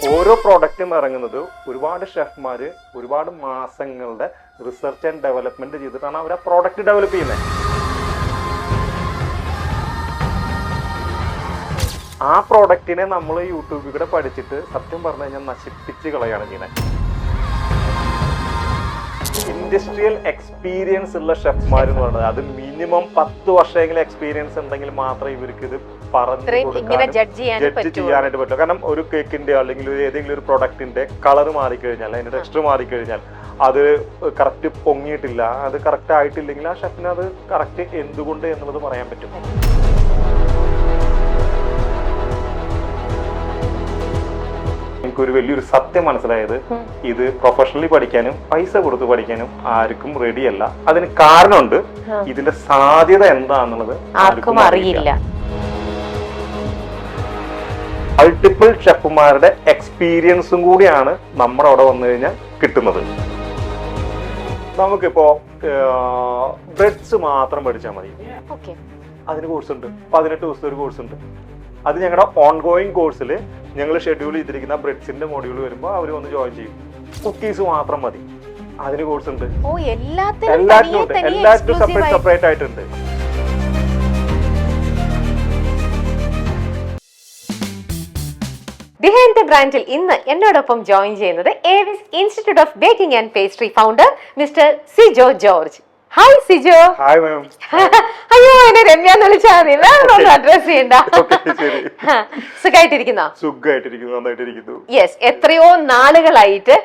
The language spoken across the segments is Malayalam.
ഓരോ പ്രോഡക്റ്റും ഇറങ്ങുന്നത് ഒരുപാട് ഷെഫ്മാര് ഒരുപാട് മാസങ്ങളുടെ റിസർച്ച് ആൻഡ് ഡെവലപ്മെന്റ് ചെയ്തിട്ടാണ് അവർ ആ പ്രോഡക്റ്റ് ഡെവലപ്പ് ചെയ്യുന്നത്. ആ പ്രോഡക്റ്റിനെ നമ്മൾ യൂട്യൂബിൽ കൂടെ പഠിച്ചിട്ട് സത്യം പറഞ്ഞു കഴിഞ്ഞാൽ നശിപ്പിച്ച് കളയാണ് ചെയ്യുന്നത്. ഇൻഡസ്ട്രിയൽ എക്സ്പീരിയൻസ് ഉള്ള ഷെഫ്മാർ എന്ന് പറയുന്നത് അത് മിനിമം 10 വർഷമെങ്കിലും എക്സ്പീരിയൻസ് ഉണ്ടെങ്കിൽ മാത്രമേ ഇവർക്ക് ഇത് ജഡ്ജ് ചെയ്യാനായിട്ട് പറ്റും. കാരണം ഒരു കേക്കിന്റെ അല്ലെങ്കിൽ ഏതെങ്കിലും ഒരു പ്രൊഡക്റ്റിന്റെ കളർ മാറിക്കഴിഞ്ഞാൽ അതിന്റെ ടെക്സ്ചർ മാറിക്കഴിഞ്ഞാൽ അത് കറക്റ്റ് പൊങ്ങിയിട്ടില്ല, അത് കറക്റ്റ് ആയിട്ടില്ലെങ്കിൽ ആ ഷെഫിന് അത് കറക്റ്റ് എന്തുകൊണ്ട് എന്നുള്ളത് പറയാൻ പറ്റും. എനിക്കൊരു വലിയൊരു സത്യം മനസ്സിലായത്, ഇത് പ്രൊഫഷണലി പഠിക്കാനും പൈസ കൊടുത്ത് പഠിക്കാനും ആർക്കും റെഡിയല്ല. അതിന് കാരണമുണ്ട്, ഇതിന്റെ സാധ്യത എന്താണെന്നുള്ളത് ആർക്കും അറിയില്ല. മൾട്ടിപ്പിൾ ഷെഫുമാരുടെ എക്സ്പീരിയൻസും കൂടിയാണ് നമ്മുടെ അവിടെ വന്നു കഴിഞ്ഞാൽ കിട്ടുന്നത്. നമുക്കിപ്പോ ബ്രെഡ്സ് മാത്രം പഠിച്ചാൽ മതി, അതിന് കോഴ്സ് ഉണ്ട്. 18 ദിവസത്തെ ഒരു കോഴ്സ് ഉണ്ട്. അത് ഞങ്ങളുടെ ഓൺഗോയിങ് കോഴ്സിൽ ഞങ്ങൾ ഷെഡ്യൂൾ ചെയ്തിരിക്കുന്ന ബ്രെഡ്സിന്റെ മോഡ്യൂൾ വരുമ്പോൾ അവർ വന്ന് ജോയിൻ ചെയ്യും. കുക്കീസ് മാത്രം മതി, അതിന് കോഴ്സ് ഉണ്ട്. എല്ലാത്തിനും ഉണ്ട്, എല്ലാത്തിനും സെപ്പറേറ്റ് ആയിട്ടുണ്ട്. ബിഹൈൻഡ് ദ ബ്രാൻഡിൽ ഇന്ന് എന്നോടൊപ്പം ജോയിൻ ചെയ്യുന്നത് Avis institute of baking and pastry founder mister Sijo George. Hi Sijo. Hi ma'am. അയ്യോ എന്നെ രമ്യ എന്ന് വിളിച്ചാൽ മതി, വേറൊന്നും അഡ്രസ് ചെയ്യണ്ട. സുഖമായിട്ടിരിക്കുന്നോ? സുഖമായിട്ടിരിക്കുന്നു, നന്നായിട്ടിരിക്കുന്നു. യെസ്, എത്രയോ നാളുകളായിട്ട്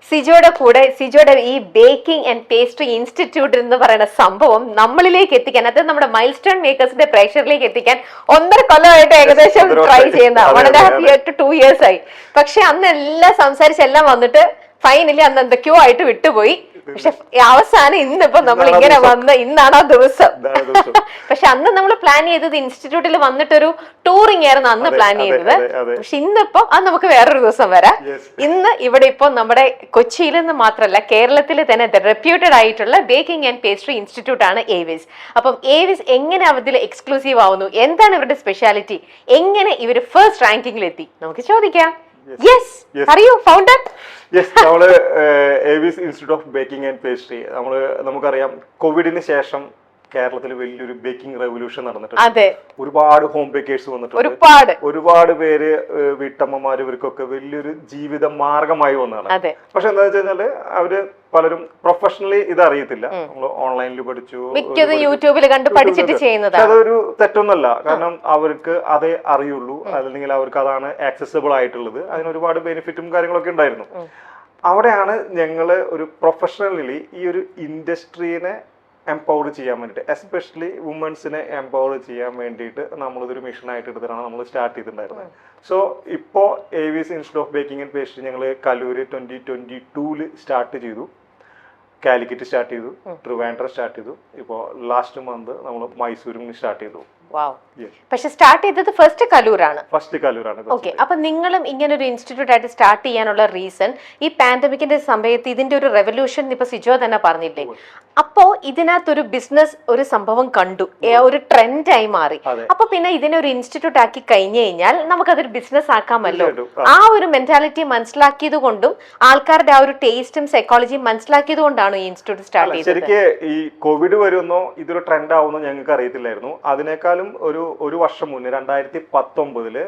സിജോയുടെ കൂടെ സിജോയുടെ ഈ ബേക്കിംഗ് ആൻഡ് പേസ്ട്രി ഇൻസ്റ്റിറ്റ്യൂട്ട് എന്ന് പറയുന്ന സംഭവം നമ്മളിലേക്ക് എത്തിക്കാൻ, അത് നമ്മുടെ മൈൽ സ്റ്റോൺ മേക്കേഴ്സിന്റെ പ്രേക്ഷകരിലേക്ക് എത്തിക്കാൻ 1.5 കൊല്ലമായിട്ട് ഏകദേശം ട്രൈ ചെയ്യുന്ന 1.5 year to 2 years ആയി. പക്ഷെ അന്ന് എല്ലാം സംസാരിച്ചെല്ലാം വന്നിട്ട് ഫൈനലി അന്ന് എന്തൊക്കെയോ ആയിട്ട് വിട്ടുപോയി. പക്ഷെ അവസാനം ഇന്നിപ്പോ നമ്മൾ ഇങ്ങനെ വന്ന് ഇന്നാണ് ആ ദിവസം. പക്ഷെ അന്ന് നമ്മൾ പ്ലാൻ ചെയ്തത് ഇൻസ്റ്റിറ്റ്യൂട്ടിൽ വന്നിട്ടൊരു ടൂറിംഗ് ആയിരുന്നു അന്ന് പ്ലാൻ ചെയ്തത്. പക്ഷെ ഇന്നിപ്പോ അത് നമുക്ക് വേറൊരു ദിവസം വരാം. ഇന്ന് ഇവിടെ ഇപ്പൊ നമ്മുടെ കൊച്ചിയിൽ നിന്ന് മാത്രമല്ല കേരളത്തിൽ തന്നെ റെപ്യൂട്ടഡ് ആയിട്ടുള്ള ബേക്കിംഗ് ആൻഡ് പേസ്ട്രി ഇൻസ്റ്റിറ്റ്യൂട്ട് ആണ് ഏവിസ്. അപ്പം ഏവിസ് എങ്ങനെ അതിൽ എക്സ്ക്ലൂസീവ് ആവുന്നു, എന്താണ് ഇവരുടെ സ്പെഷ്യാലിറ്റി, എങ്ങനെ ഇവര് ഫസ്റ്റ് റാങ്കിങ്ങിൽ എത്തി, നമുക്ക് ചോദിക്കാം. യെസ്, അറിയൂ ഫൗണ്ടർ. യെസ്, നമ്മള് Avis institute of baking and pastry, നമുക്കറിയാം കോവിഡിന് ശേഷം കേരളത്തിൽ വലിയൊരു ബേക്കിംഗ് റെവല്യൂഷൻ നടന്നിട്ടുണ്ട്. ഒരുപാട് ഹോം ബേക്കേഴ്സ് വന്നിട്ടുണ്ട്. ഒരുപാട് പേര് വീട്ടമ്മമാര് ഇവർക്കൊക്കെ വലിയൊരു ജീവിത മാർഗമായി വന്നതാണ്. പക്ഷെ എന്താ വെച്ച് കഴിഞ്ഞാല് അവര് പലരും പ്രൊഫഷണലി ഇത് അറിയത്തില്ല. നമ്മൾ ഓൺലൈനിൽ പഠിച്ചു, യൂട്യൂബിൽ കണ്ട് പഠിച്ചിട്ട് ചെയ്യുന്നത്. അതൊരു തെറ്റൊന്നല്ല, കാരണം അവർക്ക് അതേ അറിയുള്ളൂ, അല്ലെങ്കിൽ അവർക്ക് അതാണ് ആക്സസിബിൾ ആയിട്ടുള്ളത്. അതിന് ഒരുപാട് ബെനിഫിറ്റും കാര്യങ്ങളൊക്കെ ഉണ്ടായിരുന്നു. അവിടെയാണ് ഞങ്ങള് ഒരു പ്രൊഫഷണലി ഈ ഒരു ഇൻഡസ്ട്രീനെ എംപവർ ചെയ്യാൻ വേണ്ടിയിട്ട്, എസ്പെഷ്യലി വുമൻസിനെ എംപവർ ചെയ്യാൻ വേണ്ടിയിട്ട് നമ്മളിതൊരു മിഷനായിട്ട് എടുത്തിട്ടാണ് നമ്മൾ സ്റ്റാർട്ട് ചെയ്തിട്ടുണ്ടായിരുന്നത്. സോ ഇപ്പോൾ Avis institute of baking and pastry ഞങ്ങൾ കലൂര് 2022 സ്റ്റാർട്ട് ചെയ്തു, കാലിക്കറ്റ് സ്റ്റാർട്ട് ചെയ്തു, ട്രിവാൻഡ്രം സ്റ്റാർട്ട് ചെയ്തു, ഇപ്പോൾ ലാസ്റ്റ് മന്ത് നമ്മൾ മൈസൂരും സ്റ്റാർട്ട് ചെയ്തു. പക്ഷെ സ്റ്റാർട്ട് ചെയ്തത് ഫസ്റ്റ് കലൂരാണ്. ഓക്കെ, അപ്പൊ നിങ്ങളും ഇങ്ങനെ ഒരു ഇൻസ്റ്റിറ്റ്യൂട്ട് ആയിട്ട് സ്റ്റാർട്ട് ചെയ്യാനുള്ള റീസൺ ഈ പാൻഡമിക്കിന്റെ സമയത്ത് ഇതിന്റെ ഒരു റെവല്യൂഷൻ ഇപ്പൊ സിജോ തന്നെ പറഞ്ഞില്ലേ, അപ്പോ ഇതിനകത്തൊരു ബിസിനസ് ഒരു സംഭവം കണ്ടു, ഒരു ട്രെൻഡായി മാറി. അപ്പൊ പിന്നെ ഇതിനെ ഒരു ഇൻസ്റ്റിറ്റ്യൂട്ട് ആക്കി കഴിഞ്ഞു കഴിഞ്ഞാൽ നമുക്കതൊരു ബിസിനസ് ആക്കാമല്ലോ. ആ ഒരു മെന്റാലിറ്റി മനസ്സിലാക്കിയത് കൊണ്ടും ആൾക്കാരുടെ ആ ഒരു ടേസ്റ്റും സൈക്കോളജിയും മനസ്സിലാക്കിയത് കൊണ്ടാണ് ഈ ഇൻസ്റ്റിറ്റ്യൂട്ട് സ്റ്റാർട്ട് ചെയ്തത്. ശരിക്കും ഈ കോവിഡ് വരുന്നോ ഇതൊരു ട്രെൻഡ് ആവുന്നോ ഞങ്ങൾക്ക് അറിയത്തില്ലായിരുന്നു. അതിനേക്കാൾ ഒരു വർഷം മുന്നേ 2019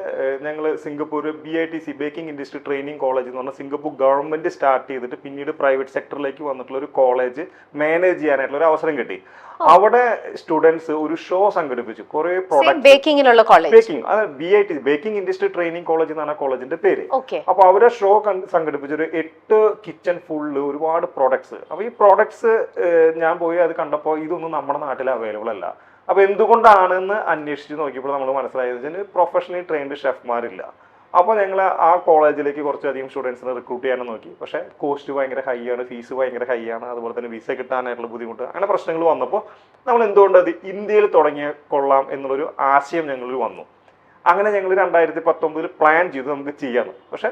ഞങ്ങൾ Singapore BITC baking industry training college എന്ന് പറഞ്ഞാൽ സിംഗപ്പൂർ ഗവൺമെന്റ് സ്റ്റാർട്ട് ചെയ്തിട്ട് പിന്നീട് പ്രൈവറ്റ് സെക്ടറിലേക്ക് വന്നിട്ടുള്ള ഒരു കോളേജ് മാനേജ് ചെയ്യാനായിട്ടുള്ള ഒരു അവസരം കിട്ടി. അവിടെ സ്റ്റുഡൻസ് ഒരു ഷോ സംഘടിപ്പിച്ചു, കുറെ പ്രോഡക്റ്റ് ബേക്കിംഗിലുള്ള college, baking, BITC baking industry training college എന്നാണ് കോളേജിന്റെ പേര്. അപ്പൊ അവരെ ഷോ സംഘടിപ്പിച്ചു, ഒരു 8 കിച്ചൺ ഫുള്ള് ഒരുപാട് പ്രോഡക്ട്സ്. അപ്പൊ ഈ പ്രോഡക്ട്സ് ഞാൻ പോയി അത് കണ്ടപ്പോൾ ഇതൊന്നും നമ്മുടെ നാട്ടിൽ അവൈലബിൾ അല്ല. അപ്പൊ എന്തുകൊണ്ടാണെന്ന് അന്വേഷിച്ച് നോക്കിയപ്പോൾ നമ്മൾ മനസ്സിലായത് പ്രൊഫഷണലി ട്രെയിൻഡ് ഷെഫ്മാരില്ല. അപ്പോൾ ഞങ്ങൾ ആ കോളേജിലേക്ക് കുറച്ചധികം സ്റ്റുഡൻസിനെ റിക്രൂട്ട് ചെയ്യാനും നോക്കി. പക്ഷേ കോസ്റ്റ് ഭയങ്കര ഹൈ ആണ്, ഫീസ് ഭയങ്കര ഹൈ ആണ്, അതുപോലെ തന്നെ വിസ കിട്ടാനായിട്ടുള്ള ബുദ്ധിമുട്ട്, അങ്ങനെ പ്രശ്നങ്ങൾ വന്നപ്പോൾ നമ്മൾ എന്തുകൊണ്ട് അത് ഇന്ത്യയിൽ തുടങ്ങിയ കൊള്ളാം എന്നുള്ളൊരു ആശയം ഞങ്ങളിൽ വന്നു. അങ്ങനെ ഞങ്ങൾ 2019 പ്ലാൻ ചെയ്തു നമുക്ക് ചെയ്യാമെന്ന്. പക്ഷെ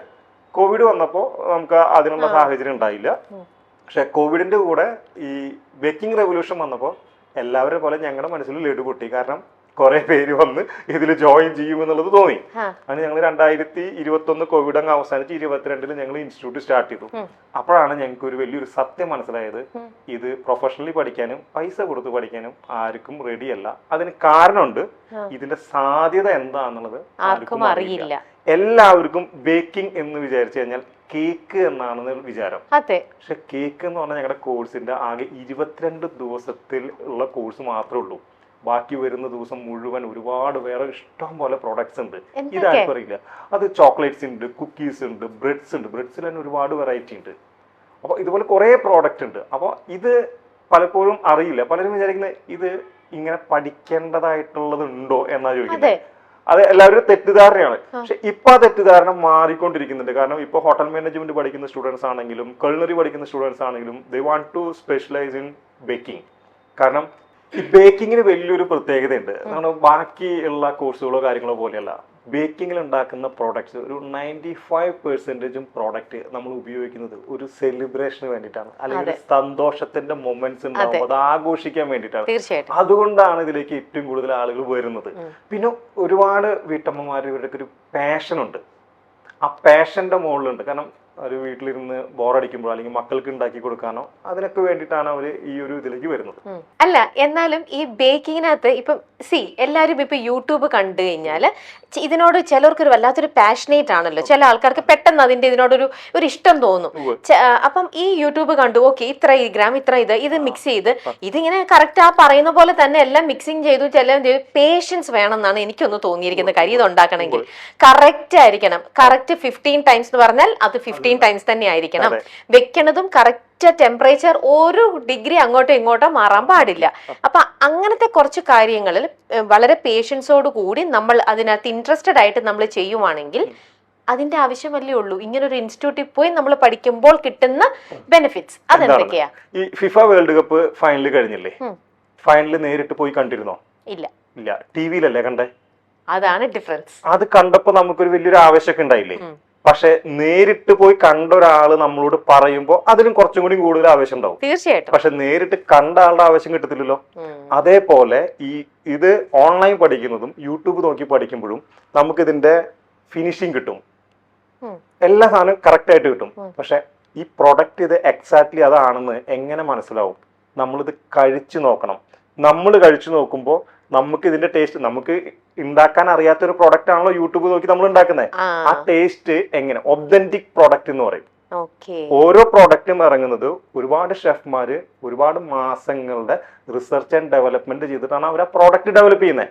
കോവിഡ് വന്നപ്പോൾ നമുക്ക് അതിനുള്ള സാഹചര്യം ഉണ്ടായില്ല. പക്ഷെ കോവിഡിന്റെ കൂടെ ഈ ബേക്കിംഗ് റെവല്യൂഷൻ വന്നപ്പോൾ എല്ലാവരും പോലെ ഞങ്ങളുടെ മനസ്സിൽ ലഡു പൊട്ടി. കാരണം കുറെ പേര് വന്ന് ഇതിൽ ജോയിൻ ചെയ്യുമെന്നുള്ളത് തോന്നി. അങ്ങനെ ഞങ്ങൾ 2021 കോവിഡ് അങ്ങ് അവസാനിച്ച് 2022 ഞങ്ങൾ ഇൻസ്റ്റിറ്റ്യൂട്ട് സ്റ്റാർട്ട് ചെയ്തു. അപ്പോഴാണ് ഞങ്ങൾക്ക് ഒരു വലിയൊരു സത്യം മനസ്സിലായത്, ഇത് പ്രൊഫഷണലി പഠിക്കാനും പൈസ കൊടുത്ത് പഠിക്കാനും ആർക്കും റെഡിയല്ല. അതിന് കാരണമുണ്ട്, ഇതിന്റെ സാധ്യത എന്താണെന്നുള്ളത് ആർക്കും അറിയില്ല. എല്ലാവർക്കും ബേക്കിംഗ് എന്ന് വിചാരിച്ചു കഴിഞ്ഞാൽ കേക്ക് എന്നാണെന്ന് വിചാരം. പക്ഷെ കേക്ക് എന്ന് പറഞ്ഞാൽ ഞങ്ങളുടെ കോഴ്സിന്റെ ആകെ 22 ദിവസത്തിൽ ഉള്ള കോഴ്സ് മാത്രമേ ഉള്ളൂ. ബാക്കി വരുന്ന ദിവസം മുഴുവൻ ഒരുപാട് വേറെ ഇഷ്ടം പോലെ പ്രോഡക്ട്സ് ഉണ്ട്. ഇതാർക്കും അറിയില്ല. അത് ചോക്ലേറ്റ്സ് ഉണ്ട്, കുക്കീസ് ഉണ്ട്, ബ്രെഡ്സ് ഉണ്ട്. ബ്രെഡ്സിൽ തന്നെ ഒരുപാട് വെറൈറ്റി ഉണ്ട്. അപ്പോൾ ഇതുപോലെ കുറേ പ്രോഡക്റ്റ് ഉണ്ട്. അപ്പോൾ ഇത് പലപ്പോഴും അറിയില്ല. പലരും വിചാരിക്കുന്നത് ഇത് ഇങ്ങനെ പഠിക്കേണ്ടതായിട്ടുള്ളത് ഉണ്ടോ എന്നാ ചോദിക്കുന്നത്. അത് എല്ലാവരും തെറ്റിദ്ധാരണയാണ്. പക്ഷെ ഇപ്പൊ ആ തെറ്റിദ്ധാരണ മാറിക്കൊണ്ടിരിക്കുന്നുണ്ട്. കാരണം ഇപ്പൊ ഹോട്ടൽ മാനേജ്മെന്റ് പഠിക്കുന്ന സ്റ്റുഡൻസ് ആണെങ്കിലും culinary പഠിക്കുന്ന സ്റ്റുഡൻസ് ആണെങ്കിലും they want to specialise in baking. കാരണം ഈ ബേക്കിങ്ങിന് വലിയൊരു പ്രത്യേകതയുണ്ട്. നമ്മൾ ബാക്കിയുള്ള കോഴ്സുകളോ കാര്യങ്ങളോ പോലെയല്ല. ബേക്കിങ്ങിൽ ഉണ്ടാക്കുന്ന പ്രോഡക്ട്സ് ഒരു 95% പ്രോഡക്റ്റ് നമ്മൾ ഉപയോഗിക്കുന്നത് ഒരു സെലിബ്രേഷന് വേണ്ടിയിട്ടാണ്, അല്ലെങ്കിൽ സന്തോഷത്തിന്റെ മൊമെന്റ്സ് ഉണ്ടാവും, അത് ആഘോഷിക്കാൻ വേണ്ടിയിട്ടാണ്. അതുകൊണ്ടാണ് ഇതിലേക്ക് ഏറ്റവും കൂടുതൽ ആളുകൾ വരുന്നത്. പിന്നെ ഒരുപാട് വീട്ടമ്മമാർ ഇവരുടെ ഒരു പാഷൻ ഉണ്ട്. ആ പാഷന്റെ മുകളിലുണ്ട്. കാരണം ഒരു വീട്ടിലിരുന്ന് ബോറടിക്കുമ്പോൾ അല്ലെങ്കിൽ മക്കൾക്ക് ഉണ്ടാക്കി കൊടുക്കാനോ അതിനൊക്കെ വേണ്ടിയിട്ടാണ് അവര് ഈ ഒരു ഇതിലേക്ക് വരുന്നത്. അല്ല, എന്നാലും ഈ ബേക്കിങ്ങിനകത്ത് ഇപ്പം എല്ലാരും ഇപ്പൊ യൂട്യൂബ് കണ്ടു കഴിഞ്ഞാല് ഇതിനോട് ചിലർക്ക് ഒരു വല്ലാത്തൊരു പാഷനേറ്റ് ആണല്ലോ. ചില ആൾക്കാർക്ക് പെട്ടെന്ന് അതിന്റെ ഇതിനോടൊരു ഇഷ്ടം തോന്നും. അപ്പം ഈ യൂട്യൂബ് കണ്ടു, ഓക്കെ ഇത്ര ഗ്രാം ഇത്ര ഇത് മിക്സ് ചെയ്ത് ഇതിങ്ങനെ കറക്റ്റ് ആ പറയുന്ന പോലെ തന്നെ എല്ലാം മിക്സിങ് ചെയ്തു. പേഷ്യൻസ് വേണം എന്നാണ് എനിക്കൊന്ന് തോന്നിയിരിക്കുന്നത്. കാര്യം ഇത് ഉണ്ടാക്കണമെങ്കിൽ കറക്റ്റ് ആയിരിക്കണം. കറക്റ്റ് 15 ടൈംസ് എന്ന് പറഞ്ഞാൽ അത് 15 ടൈംസ് തന്നെ ആയിരിക്കണം. വെക്കണതും കറക്റ്റ് ടെമ്പറേച്ചർ ഒരു ഡിഗ്രി അങ്ങോട്ടോ ഇങ്ങോട്ടോ മാറാൻ പാടില്ല. അപ്പൊ അങ്ങനത്തെ കുറച്ച് കാര്യങ്ങളിൽ വളരെ പേഷ്യൻസോട് കൂടി നമ്മൾ അതിനകത്ത് ഇൻട്രസ്റ്റഡ് ആയിട്ട് നമ്മൾ ചെയ്യുവാണെങ്കിൽ അതിന്റെ ആവശ്യമല്ലേ ഉള്ളൂ. ഇങ്ങനെ ഒരു ഇൻസ്റ്റിറ്റ്യൂട്ടിൽ പോയി നമ്മൾ പഠിക്കുമ്പോൾ കിട്ടുന്ന ബെനിഫിറ്റ്സ് അതെന്തൊക്കെയാ? ഈ ഫിഫ വേൾഡ് കപ്പ് ഫൈനൽ കഴിഞ്ഞില്ലേ, ഫൈനൽ നേരിട്ട് പോയി കണ്ടിരുന്നോ? ഇല്ല. ടിവിയിലല്ലേ കണ്ടേ? അതാണ് ഡിഫറൻസ്. അത് കണ്ടപ്പോ നമുക്കൊരു വലിയൊരു ആവേശമൊക്കെ ഉണ്ടായില്ലേ? പക്ഷെ നേരിട്ട് പോയി കണ്ട ഒരാള് നമ്മളോട് പറയുമ്പോ അതിലും കുറച്ചും കൂടി കൂടുതൽ ആവേശം ഉണ്ടാവും. തീർച്ചയായിട്ടും. പക്ഷെ നേരിട്ട് കണ്ട ആളുടെ ആവേശം കിട്ടത്തില്ലല്ലോ. അതേപോലെ ഇത് ഓൺലൈൻ പഠിക്കുന്നതും യൂട്യൂബ് നോക്കി പഠിക്കുമ്പോഴും നമുക്ക് ഇതിന്റെ ഫിനിഷിങ് കിട്ടും, എല്ലാ സാധനവും കറക്റ്റ് ആയിട്ട് കിട്ടും. പക്ഷെ ഈ പ്രൊഡക്റ്റ് ഇത് എക്സാക്ട്ലി അതാണെന്ന് എങ്ങനെ മനസ്സിലാവും? നമ്മളിത് കഴിച്ചു നോക്കണം. നമ്മൾ കഴിച്ചു നോക്കുമ്പോൾ നമുക്ക് ഇതിന്റെ ടേസ്റ്റ്, നമുക്ക് ഉണ്ടാക്കാൻ അറിയാത്തൊരു പ്രോഡക്റ്റ് ആണല്ലോ യൂട്യൂബ് നോക്കി നമ്മൾ ഉണ്ടാക്കുന്നത്. ആ ടേസ്റ്റ് എങ്ങനെ ഒതന്റിക് പ്രോഡക്റ്റ് എന്ന് പറയും. ഓരോ പ്രോഡക്റ്റും ഇറങ്ങുന്നത് ഒരുപാട് ഷെഫ്മാര് ഒരുപാട് മാസങ്ങളുടെ റിസർച്ച് ആൻഡ് ഡെവലപ്മെന്റ് ചെയ്തിട്ടാണ് അവർ ആ പ്രോഡക്റ്റ് ഡെവലപ്പ് ചെയ്യുന്നത്.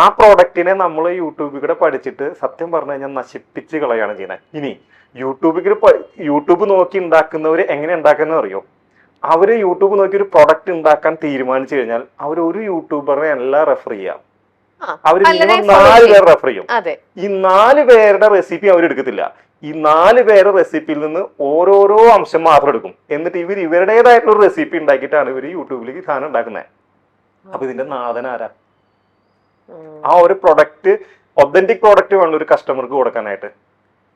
ആ പ്രോഡക്റ്റിനെ നമ്മൾ യൂട്യൂബിൽ കൂടെ പഠിച്ചിട്ട് സത്യം പറഞ്ഞു കഴിഞ്ഞാൽ നശിപ്പിച്ച് കളയാണ് ചെയ്യുന്നത്. ഇനി യൂട്യൂബ് നോക്കി ഉണ്ടാക്കുന്നവര് എങ്ങനെ ഉണ്ടാക്കുന്നത് അറിയോ? അവര് യൂട്യൂബ് നോക്കി ഒരു പ്രൊഡക്റ്റ് ഉണ്ടാക്കാൻ തീരുമാനിച്ചു കഴിഞ്ഞാൽ അവർ ഒരു യൂട്യൂബറിനെ എല്ലാം റെഫർ ചെയ്യാം. അവർ മിനിമം 4 പേർ റെഫർ ചെയ്യും. ഈ 4 പേരുടെ റെസിപ്പി അവർ എടുക്കത്തില്ല. ഈ 4 പേരുടെ റെസിപ്പിയിൽ നിന്ന് ഓരോരോ അംശം മാത്രം എടുക്കും. എന്നിട്ട് ഇവരുടേതായിട്ടുള്ള റെസിപ്പി ഉണ്ടാക്കിയിട്ടാണ് ഇവർ യൂട്യൂബിലേക്ക് സാധനം ഉണ്ടാക്കുന്നത്. അപ്പൊ ഇതിന്റെ നാഥൻ ആരാ? ആ ഒരു പ്രൊഡക്റ്റ് ഒതന്റിക് പ്രോഡക്റ്റ് വേണം ഒരു കസ്റ്റമർക്ക് കൊടുക്കാനായിട്ട്.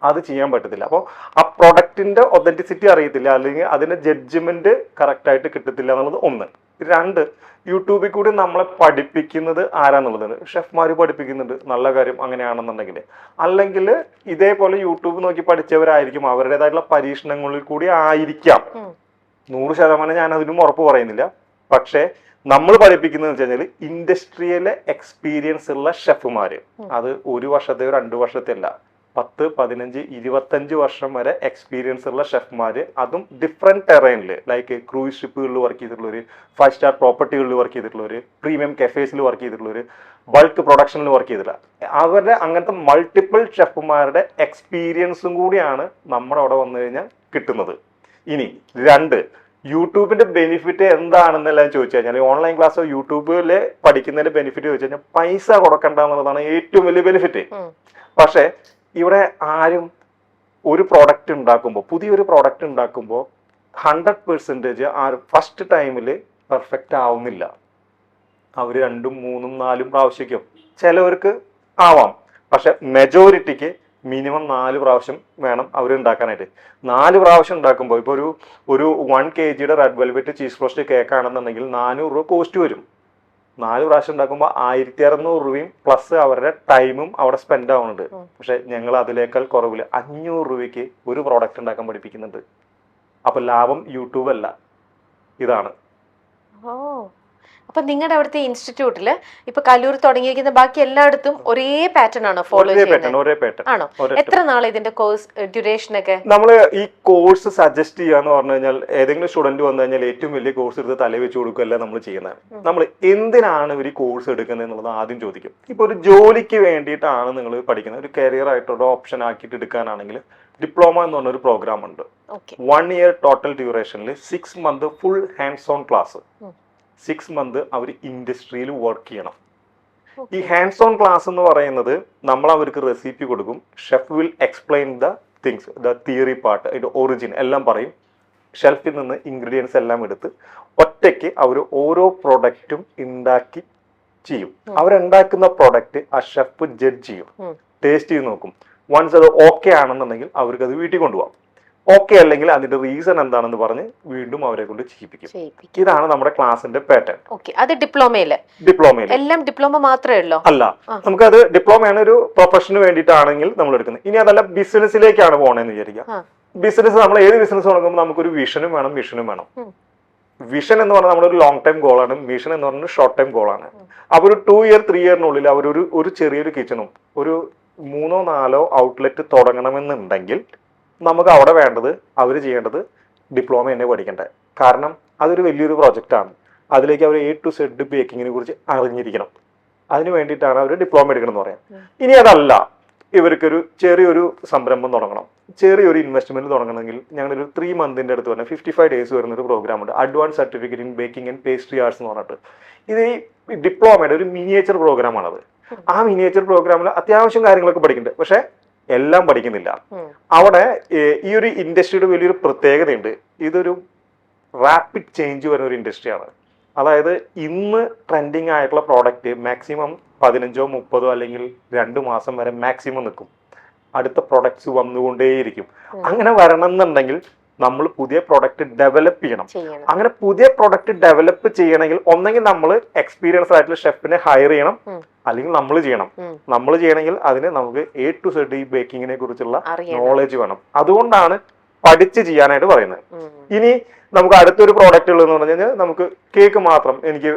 അത് ചെയ്യാൻ പറ്റത്തില്ല. അപ്പോൾ ആ പ്രൊഡക്റ്റിന്റെ ഒതന്റിസിറ്റി അറിയത്തില്ല, അല്ലെങ്കിൽ അതിന്റെ ജഡ്ജ്മെന്റ് കറക്റ്റ് ആയിട്ട് കിട്ടത്തില്ല എന്നുള്ളത് ഒന്ന്. 2, യൂട്യൂബിൽ കൂടി നമ്മളെ പഠിപ്പിക്കുന്നത് ആരാന്നുള്ളത് ഷെഫ്മാര് പഠിപ്പിക്കുന്നുണ്ട്, നല്ല കാര്യം അങ്ങനെയാണെന്നുണ്ടെങ്കിൽ. അല്ലെങ്കിൽ ഇതേപോലെ യൂട്യൂബ് നോക്കി പഠിച്ചവരായിരിക്കും, അവരുടേതായിട്ടുള്ള പരീക്ഷണങ്ങളിൽ കൂടി ആയിരിക്കാം. 100% ഞാൻ അതിനും ഉറപ്പ് പറയുന്നില്ല. പക്ഷേ നമ്മൾ പഠിപ്പിക്കുന്നത് വെച്ച് കഴിഞ്ഞാൽ ഇൻഡസ്ട്രിയിലെ എക്സ്പീരിയൻസ് ഉള്ള ഷെഫുമാര്, അത് 1 വർഷത്തെയോ 2 വർഷത്തെ അല്ല, 10, 15, 25 വർഷം വരെ എക്സ്പീരിയൻസ് ഉള്ള ഷെഫ്മാര്, അതും ഡിഫറെന്റ് ടെറൈനിൽ, ലൈക്ക് ക്രൂയിസ് ഷിപ്പുകളിൽ വർക്ക് ചെയ്തിട്ടുള്ളവര്, 5 സ്റ്റാർ പ്രോപ്പർട്ടികളിൽ വർക്ക് ചെയ്തിട്ടുള്ളവര്, പ്രീമിയം കഫേസിൽ വർക്ക് ചെയ്തിട്ടുള്ളവര്, ബൾക്ക് പ്രൊഡക്ഷനിൽ വർക്ക് ചെയ്തിട്ടില്ല. അവരുടെ അങ്ങനത്തെ മൾട്ടിപ്പിൾ ഷെഫുമാരുടെ എക്സ്പീരിയൻസും കൂടിയാണ് നമ്മുടെ അവിടെ വന്നു കഴിഞ്ഞാൽ കിട്ടുന്നത്. ഇനി 2, യൂട്യൂബിന്റെ ബെനിഫിറ്റ് എന്താണെന്നെല്ലാം ചോദിച്ചു കഴിഞ്ഞാൽ, ഓൺലൈൻ ക്ലാസ്സോ യൂട്യൂബില് പഠിക്കുന്നതിന്റെ ബെനിഫിറ്റ് ചോദിച്ചു കഴിഞ്ഞാൽ പൈസ കൊടുക്കണ്ട എന്നുള്ളതാണ് ഏറ്റവും വലിയ ബെനിഫിറ്റ്. പക്ഷെ ഇവിടെ ആരും ഒരു പ്രോഡക്റ്റ് ഉണ്ടാക്കുമ്പോൾ, പുതിയൊരു പ്രോഡക്റ്റ് ഉണ്ടാക്കുമ്പോൾ 100% ആരും ഫസ്റ്റ് ടൈമിൽ പെർഫെക്റ്റ് ആവുന്നില്ല. അവർ 2, 3, 4 പ്രാവശ്യം ചിലവർക്ക് ആവാം. പക്ഷെ മെജോറിറ്റിക്ക് മിനിമം 4 പ്രാവശ്യം വേണം അവർ ഉണ്ടാക്കാനായിട്ട്. 4 പ്രാവശ്യം ഉണ്ടാക്കുമ്പോൾ ഇപ്പോൾ ഒരു 1 kg red velvet cheese roast cake ആണെന്നുണ്ടെങ്കിൽ 400 രൂപ കോസ്റ്റ് വരും. 4 പ്രാവശ്യം ഉണ്ടാക്കുമ്പോൾ 1600 രൂപയും പ്ലസ് അവരുടെ ടൈമും അവിടെ സ്പെൻഡ് ആവുന്നുണ്ട്. പക്ഷെ ഞങ്ങൾ അതിനേക്കാൾ കുറവില്ല 500 രൂപയ്ക്ക് ഒരു പ്രോഡക്റ്റ് ഉണ്ടാക്കാൻ പഠിപ്പിക്കുന്നുണ്ട്. അപ്പൊ ലാഭം യൂട്യൂബ് അല്ല, ഇതാണ്. ഓ, അപ്പൊ നിങ്ങളുടെ അവിടുത്തെ ഇൻസ്റ്റിറ്റ്യൂട്ടില് ഇപ്പൊ കല്ലൂർ തുടങ്ങിയിരിക്കുന്ന ബാക്കി എല്ലായിടത്തും ഒരേ പാറ്റേൺ ആണോ ഫോളോ ചെയ്യുന്നത്? ആണോ? എത്ര നാളെ ഇതിന്റെ കോഴ്സ് ഡ്യൂറേഷൻ ഒക്കെ? നമ്മൾ ഈ കോഴ്സ് സജസ്റ്റ് ചെയ്യാന്ന് പറഞ്ഞു കഴിഞ്ഞാൽ ഏതെങ്കിലും സ്റ്റുഡന്റ് വന്നു കഴിഞ്ഞാൽ ഏറ്റവും വലിയ കോഴ്സ് എടുത്ത് തല വെച്ച് കൊടുക്കുകയല്ല നമ്മൾ ചെയ്യുന്നത്. നമ്മൾ എന്തിനാണ് ഇവർ ഈ കോഴ്സ് എടുക്കുന്നത് എന്നുള്ളത് ആദ്യം ചോദിക്കും. ഇപ്പൊ ഒരു ജോലിക്ക് വേണ്ടിയിട്ടാണ് നിങ്ങൾ പഠിക്കുന്നത്, ഒരു കരിയർ ആയിട്ടൊരു ഓപ്ഷൻ ആക്കിയിട്ട് എടുക്കാനാണെങ്കിൽ ഡിപ്ലോമ എന്ന് പറഞ്ഞൊരു പ്രോഗ്രാം ഉണ്ട്. 1 ഇയർ ടോട്ടൽ ഡ്യൂറേഷനിൽ 6 month full hands on class, 6 month അവർ ഇൻഡസ്ട്രിയിൽ വർക്ക് ചെയ്യണം. ഈ ഹാൻഡ്സ് ഓൺ ക്ലാസ് എന്ന് പറയുന്നത് നമ്മൾ അവർക്ക് റെസിപ്പി കൊടുക്കും. Chef will explain the things, the theory part, അതിന്റെ ഒറിജിൻ എല്ലാം പറയും. ഷെൽഫിൽ നിന്ന് ഇൻഗ്രീഡിയൻസ് എല്ലാം എടുത്ത് ഒറ്റയ്ക്ക് അവർ ഓരോ പ്രൊഡക്റ്റും ഉണ്ടാക്കി ചെയ്യും. അവരുണ്ടാക്കുന്ന പ്രൊഡക്റ്റ് ആ ഷെഫ് ജഡ്ജ് ചെയ്യും, ടേസ്റ്റ് ചെയ്ത് നോക്കും. വൺസ് അത് ഓക്കെ ആണെന്നുണ്ടെങ്കിൽ അവർക്ക് അത് വീട്ടിൽ കൊണ്ടുപോകാം. ഓക്കെ അല്ലെങ്കിൽ അതിന്റെ റീസൺ എന്താണെന്ന് പറഞ്ഞ് വീണ്ടും അവരെ കൊണ്ട് ചെയ്യിപ്പിക്കും. ഇതാണ് നമ്മുടെ ക്ലാസിന്റെ പാറ്റേൺ. അത് ഡിപ്ലോമയില് എല്ലാം ഡിപ്ലോമ മാത്രമേ ഉള്ളൂ? അല്ല, നമുക്കത് ഡിപ്ലോമയാണ് ഒരു പ്രൊഫഷന് വേണ്ടിയിട്ടാണെങ്കിൽ നമ്മൾ എടുക്കുന്നത്. ഇനി അതല്ല ബിസിനസ്സിലേക്കാണ് പോകണമെന്ന് വിചാരിക്കുക. ബിസിനസ് നമ്മൾ ഏത് ബിസിനസ് തുടങ്ങുമ്പോൾ നമുക്കൊരു വിഷനും വേണം, മിഷനും വേണം. വിഷൻ എന്ന് പറഞ്ഞാൽ നമ്മളൊരു ലോങ് ടൈം ഗോളാണ്, മിഷൻ എന്ന് പറഞ്ഞാൽ ഷോർട്ട് ടൈം ഗോളാണ്. അപ്പൊ ഒരു 2 ഇയർ 3 ഇയറിനുള്ളിൽ ഒരു ചെറിയൊരു കിച്ചണും ഒരു 3-4 ഔട്ട്ലെറ്റ് തുടങ്ങണമെന്നുണ്ടെങ്കിൽ നമുക്ക് അവിടെ വേണ്ടത്, അവർ ചെയ്യേണ്ടത് ഡിപ്ലോമ തന്നെ പഠിക്കണ്ടേ. കാരണം അതൊരു വലിയൊരു പ്രോജക്റ്റാണ്. അതിലേക്ക് അവർ A to Z ബേക്കിങ്ങിനെ കുറിച്ച് അറിഞ്ഞിരിക്കണം. അതിന് വേണ്ടിയിട്ടാണ് അവർ ഡിപ്ലോമ എടുക്കണം എന്ന് പറയാം. ഇനി അതല്ല, ഇവർക്കൊരു ചെറിയൊരു സംരംഭം തുടങ്ങണം, ചെറിയൊരു ഇൻവെസ്റ്റ്മെന്റ് തുടങ്ങണമെങ്കിൽ ഞങ്ങളൊരു 3 മന്തിന്റെ അടുത്ത് പറഞ്ഞാൽ 55 ഡേയ്സ് വരുന്നൊരു പ്രോഗ്രാം ഉണ്ട്, advance certificate in baking and pastry arts എന്ന് പറഞ്ഞിട്ട്. ഇത് ഈ ഡിപ്ലോമയുടെ ഒരു മിനിയേച്ചർ പ്രോഗ്രാമാണത്. ആ മിനിയേച്ചർ പ്രോഗ്രാമിൽ അത്യാവശ്യം കാര്യങ്ങളൊക്കെ പഠിക്കുന്നുണ്ട്, പക്ഷെ എല്ലാം പഠിക്കുന്നില്ല. അവിടെ ഈ ഒരു ഇൻഡസ്ട്രിയുടെ വലിയൊരു പ്രത്യേകതയുണ്ട്. ഇതൊരു റാപ്പിഡ് ചേഞ്ച് വരുന്ന ഒരു ഇൻഡസ്ട്രിയാണ്. അതായത് ഇന്ന് ട്രെൻഡിങ് ആയിട്ടുള്ള പ്രോഡക്റ്റ് മാക്സിമം 15-30 അല്ലെങ്കിൽ 2 മാസം വരെ മാക്സിമം നിൽക്കും. അടുത്ത പ്രൊഡക്ട്സ് വന്നുകൊണ്ടേയിരിക്കും. അങ്ങനെ വരണം എന്നുണ്ടെങ്കിൽ നമ്മൾ പുതിയ പ്രൊഡക്റ്റ് ഡെവലപ്പ് ചെയ്യണം. അങ്ങനെ പുതിയ പ്രൊഡക്റ്റ് ഡെവലപ്പ് ചെയ്യണമെങ്കിൽ ഒന്നെങ്കിൽ നമ്മൾ എക്സ്പീരിയൻസ് ആയിട്ടുള്ള ഷെഫിനെ ഹയർ ചെയ്യണം, അല്ലെങ്കിൽ നമ്മൾ ചെയ്യണം. നമ്മൾ ചെയ്യണമെങ്കിൽ അതിന് നമുക്ക് A to Z ഈ ബേക്കിങ്ങിനെ കുറിച്ചുള്ള നോളജ് വേണം. അതുകൊണ്ടാണ് പഠിച്ച് ചെയ്യാനായിട്ട് പറയുന്നത്. ഇനി നമുക്ക് അടുത്തൊരു പ്രോഡക്റ്റ് ഉള്ളതെന്ന് പറഞ്ഞു കഴിഞ്ഞാൽ നമുക്ക് കേക്ക് മാത്രം, എനിക്ക്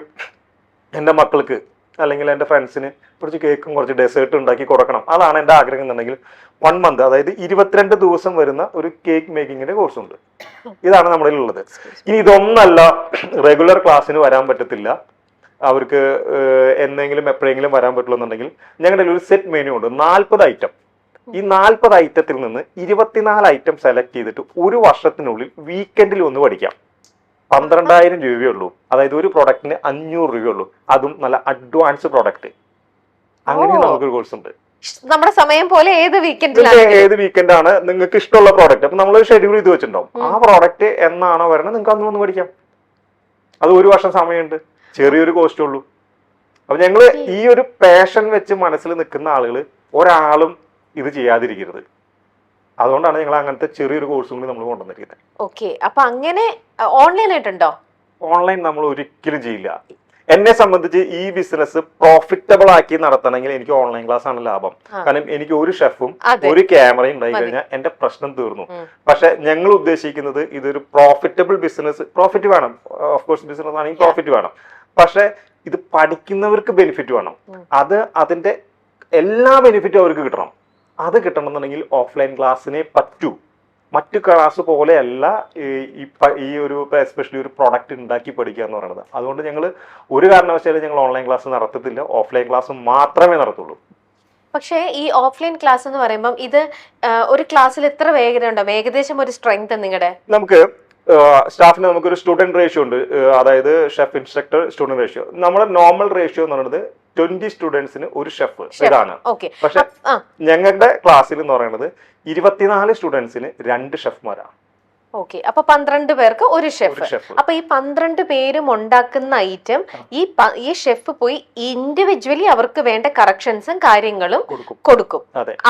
എൻ്റെ മക്കൾക്ക് അല്ലെങ്കിൽ എൻ്റെ ഫ്രണ്ട്സിന് കുറച്ച് കേക്കും കുറച്ച് ഡെസേർട്ട് ഉണ്ടാക്കി കൊടുക്കണം, അതാണ് എൻ്റെ ആഗ്രഹം എന്നുണ്ടെങ്കിൽ 1 മന്ത്, അതായത് 22 ദിവസം വരുന്ന ഒരു കേക്ക് മേക്കിങ്ങിന്റെ കോഴ്സ് ഉണ്ട്. ഇതാണ് നമ്മുടെ ഉള്ളത്. ഇനി ഇതൊന്നല്ല, റെഗുലർ ക്ലാസ്സിന് വരാൻ പറ്റത്തില്ല, അവർക്ക് എന്തെങ്കിലും എപ്പോഴെങ്കിലും വരാൻ പറ്റുള്ളൂ എന്നുണ്ടെങ്കിൽ ഞങ്ങളുടെ ഒരു സെറ്റ് മെനു ഉണ്ട്, 40 ഐറ്റം. ഈ 40 ഐറ്റത്തിൽ നിന്ന് 24 ഐറ്റം സെലക്ട് ചെയ്തിട്ട് ഒരു വർഷത്തിനുള്ളിൽ വീക്കെൻഡിൽ ഒന്ന് പഠിക്കാം. 12,000 രൂപയേ ഉള്ളൂ. അതായത് ഒരു പ്രൊഡക്റ്റിന് 500 രൂപയുള്ളൂ, അതും നല്ല അഡ്വാൻസ് പ്രൊഡക്റ്റ്. അങ്ങനെ നമുക്കൊരു കോഴ്സ് ഉണ്ട്. നമ്മുടെ സമയം പോലെ ഏത് വീക്കെൻഡാണ് നിങ്ങൾക്ക് ഇഷ്ടമുള്ള പ്രോഡക്റ്റ്, അപ്പൊ നമ്മൾ ഷെഡ്യൂൾ ചെയ്ത് വെച്ചിട്ടുണ്ടാവും. ആ പ്രോഡക്റ്റ് എന്നാണോ വരണത് നിങ്ങൾക്ക് അന്ന് വന്ന് പഠിക്കാം. അത് ഒരു വർഷം സമയമുണ്ട്, ചെറിയൊരു കോസ്റ്റേ ഉള്ളൂ. അപ്പൊ ഞങ്ങള് ഈ ഒരു പാഷൻ വെച്ച് മനസ്സിൽ നിൽക്കുന്ന ആളുകൾ ഒരാളും ഇത് ചെയ്യാതിരിക്കരുത്. അതുകൊണ്ടാണ് ഞങ്ങൾ അങ്ങനത്തെ ചെറിയൊരു കോഴ്സും കൂടി നമ്മൾ കൊണ്ടുവന്നിരിക്കുന്നത്. ഓക്കെ, അപ്പൊ അങ്ങനെ ഓൺലൈൻ ആയിട്ടുണ്ടോ? ഓൺലൈൻ നമ്മൾ ഒരിക്കലും ചെയ്യില്ല. എന്നെ സംബന്ധിച്ച് ഈ ബിസിനസ് പ്രോഫിറ്റബിൾ ആക്കി നടത്തണമെങ്കിൽ എനിക്ക് ഓൺലൈൻ ക്ലാസ് ആണ് ലാഭം. കാരണം എനിക്ക് ഒരു ഷെഫും ഒരു ക്യാമറയും ഉണ്ടായി കഴിഞ്ഞാൽ എന്റെ പ്രശ്നം തീർന്നു. പക്ഷെ ഞങ്ങൾ ഉദ്ദേശിക്കുന്നത് ഇതൊരു പ്രോഫിറ്റബിൾ ബിസിനസ്. പ്രോഫിറ്റ് വേണം, ഓഫ് കോഴ്സ് ബിസിനസ് ആണെങ്കിൽ പ്രോഫിറ്റ് വേണം. പക്ഷെ ഇത് പഠിക്കുന്നവർക്ക് ബെനിഫിറ്റ് വേണം. അതിന്റെ എല്ലാ ബെനിഫിറ്റും അവർക്ക് കിട്ടണം. അത് കിട്ടണമെന്നുണ്ടെങ്കിൽ ഓഫ്ലൈൻ ക്ലാസ്സിനെ പറ്റൂ. മറ്റു ക്ലാസ് പോലെയല്ല ഈ ഒരു എസ്പെഷ്യലി ഒരു പ്രൊഡക്റ്റ് ഉണ്ടാക്കി പഠിക്കുക എന്ന് പറയുന്നത്. അതുകൊണ്ട് ഞങ്ങൾ ഒരു കാരണവശാലും ഞങ്ങൾ ഓൺലൈൻ ക്ലാസ് നടത്തത്തില്ല, ഓഫ്ലൈൻ ക്ലാസ് മാത്രമേ നടത്തുള്ളൂ. പക്ഷേ ഈ ഓഫ്ലൈൻ ക്ലാസ് എന്ന് പറയുമ്പോൾ ഇത് ഒരു ക്ലാസ്സിൽ എത്ര വേഗത ഉണ്ടാവും? ഏകദേശം ഒരു സ്ട്രെങ്ത് നിങ്ങളുടെ? നമുക്ക് സ്റ്റാഫിന് നമുക്കൊരു സ്റ്റുഡന്റ് റേഷ്യോ ഉണ്ട്, അതായത് ഷെഫ് ഇൻസ്ട്രക്ടർ സ്റ്റുഡന്റ് റേഷ്യോ. നമ്മുടെ നോർമൽ റേഷ്യോ എന്ന് പറയുന്നത് 20 സ്റ്റുഡൻസിന് ഒരു ഷെഫ്, ഇതാണ്. പക്ഷെ ഞങ്ങളുടെ ക്ലാസ്സിൽ എന്ന് പറയുന്നത് 24 സ്റ്റുഡൻസിന് 2 ഷെഫ്മാരാണ്. ഓക്കെ, അപ്പൊ 12 പേർക്ക് ഒരു ഷെഫ്. അപ്പൊ ഈ 12 പേരും ഉണ്ടാക്കുന്ന ഐറ്റം ഈ ഷെഫ് പോയി ഇൻഡിവിജ്വലി അവർക്ക് വേണ്ട കറക്ഷൻസും കാര്യങ്ങളും കൊടുക്കും.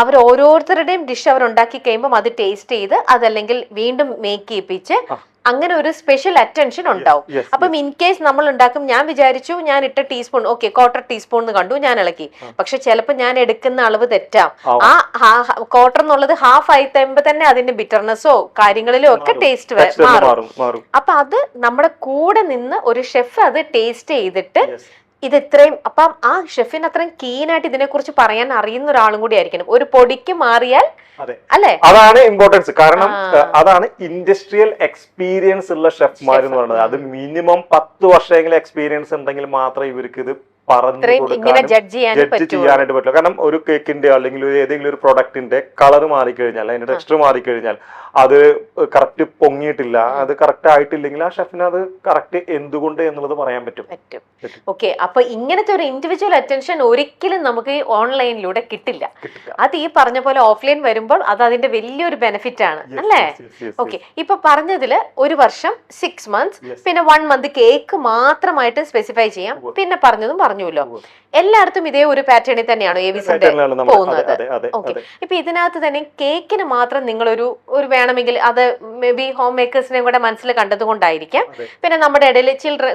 അവർ ഓരോരുത്തരുടെയും ഡിഷ് അവർ ഉണ്ടാക്കി കഴിയുമ്പോൾ അത് ടേസ്റ്റ് ചെയ്ത് അതല്ലെങ്കിൽ വീണ്ടും മേക്ക് ചെയ്യിപ്പിച്ച് അങ്ങനെ ഒരു സ്പെഷ്യൽ അറ്റൻഷൻ ഉണ്ടാവും. അപ്പം ഇൻ കേസ് നമ്മൾ ഉണ്ടാക്കും, ഞാൻ വിചാരിച്ചു ഞാൻ ഇട്ട ടീസ്പൂൺ ഓക്കെ 1/4 ടീസ്പൂൺ എന്ന് കണ്ടു, ഞാൻ ഇളക്കി. പക്ഷെ ചിലപ്പോൾ ഞാൻ എടുക്കുന്ന അളവ് തെറ്റാം. ആ 1/4 എന്നുള്ളത് ഹാഫ് ആയി തരുമ്പോ തന്നെ അതിന്റെ ബിറ്റർനെസ്സോ കാര്യങ്ങളിലോ ഒക്കെ ടേസ്റ്റ് മാറും. അപ്പൊ അത് നമ്മുടെ കൂടെ നിന്ന് ഒരു ഷെഫ് അത് ടേസ്റ്റ് ചെയ്തിട്ട് ഇത് ഇത്രയും, അപ്പം ആ ഷെഫിന് അത്രയും കീനായിട്ട് ഇതിനെ കുറിച്ച് പറയാൻ അറിയുന്ന ഒരാളും കൂടി ആയിരിക്കണം. ഒരു പൊടിക്ക് മാറിയാൽ അല്ലെ, അതാണ് ഇമ്പോർട്ടൻസ്. കാരണം അതാണ് ഇൻഡസ്ട്രിയൽ എക്സ്പീരിയൻസ് ഉള്ള ഷെഫ്മാർ എന്ന് പറയുന്നത്. അത് മിനിമം 10 വർഷമെങ്കിലും എക്സ്പീരിയൻസ് ഉണ്ടെങ്കിൽ മാത്രമേ ഇവർക്ക് ഇത് ജഡ്ജ് ചെയ്യാനായിട്ട് പറ്റില്ല. കാരണം ഒരു കേക്കിന്റെ അല്ലെങ്കിൽ ഏതെങ്കിലും ഒരു പ്രൊഡക്റ്റിന്റെ കളർ മാറിക്കഴിഞ്ഞാൽ, അതിന്റെ ടെക്സ്ചർ മാറിക്കഴിഞ്ഞാൽ, അത് കറക്റ്റ് പൊങ്ങിയിട്ടില്ല, അത് കറക്റ്റ് ആയിട്ടില്ലെങ്കിൽ ആ ഷെഫിന് അത് കറക്റ്റ് എന്തുകൊണ്ട് എന്നുള്ളത് പറയാൻ പറ്റും. ഓക്കെ, അപ്പൊ ഇങ്ങനത്തെ ഒരു ഇൻഡിവിജ്വൽ അറ്റൻഷൻ ഒരിക്കലും നമുക്ക് ഓൺലൈനിലൂടെ കിട്ടില്ല. അത് ഈ പറഞ്ഞ പോലെ ഓഫ്ലൈൻ വരുമ്പോൾ അത് അതിന്റെ വലിയൊരു ബെനിഫിറ്റ് ആണ് അല്ലേ? ഓക്കെ, ഇപ്പൊ പറഞ്ഞതില് 1 വർഷം 6 months, പിന്നെ 1 month കേക്ക് മാത്രമായിട്ട് സ്പെസിഫൈ ചെയ്യാം. പിന്നെ പറഞ്ഞതും പറഞ്ഞുല്ലോ, എല്ലായിടത്തും ഇതേ ഒരു പാറ്റേണിൽ തന്നെയാണോ എവിസിന്റെ പോകുന്നത്? ഓക്കെ, ഇപ്പൊ ഇതിനകത്ത് തന്നെ കേക്കിന് മാത്രം നിങ്ങളൊരു വേണമെങ്കിൽ അത് മേ ബി ഹോം മേക്കേഴ്സിനെ കൂടെ മനസ്സിൽ കണ്ടത് കൊണ്ടായിരിക്കാം. പിന്നെ നമ്മുടെ ഇടയിൽ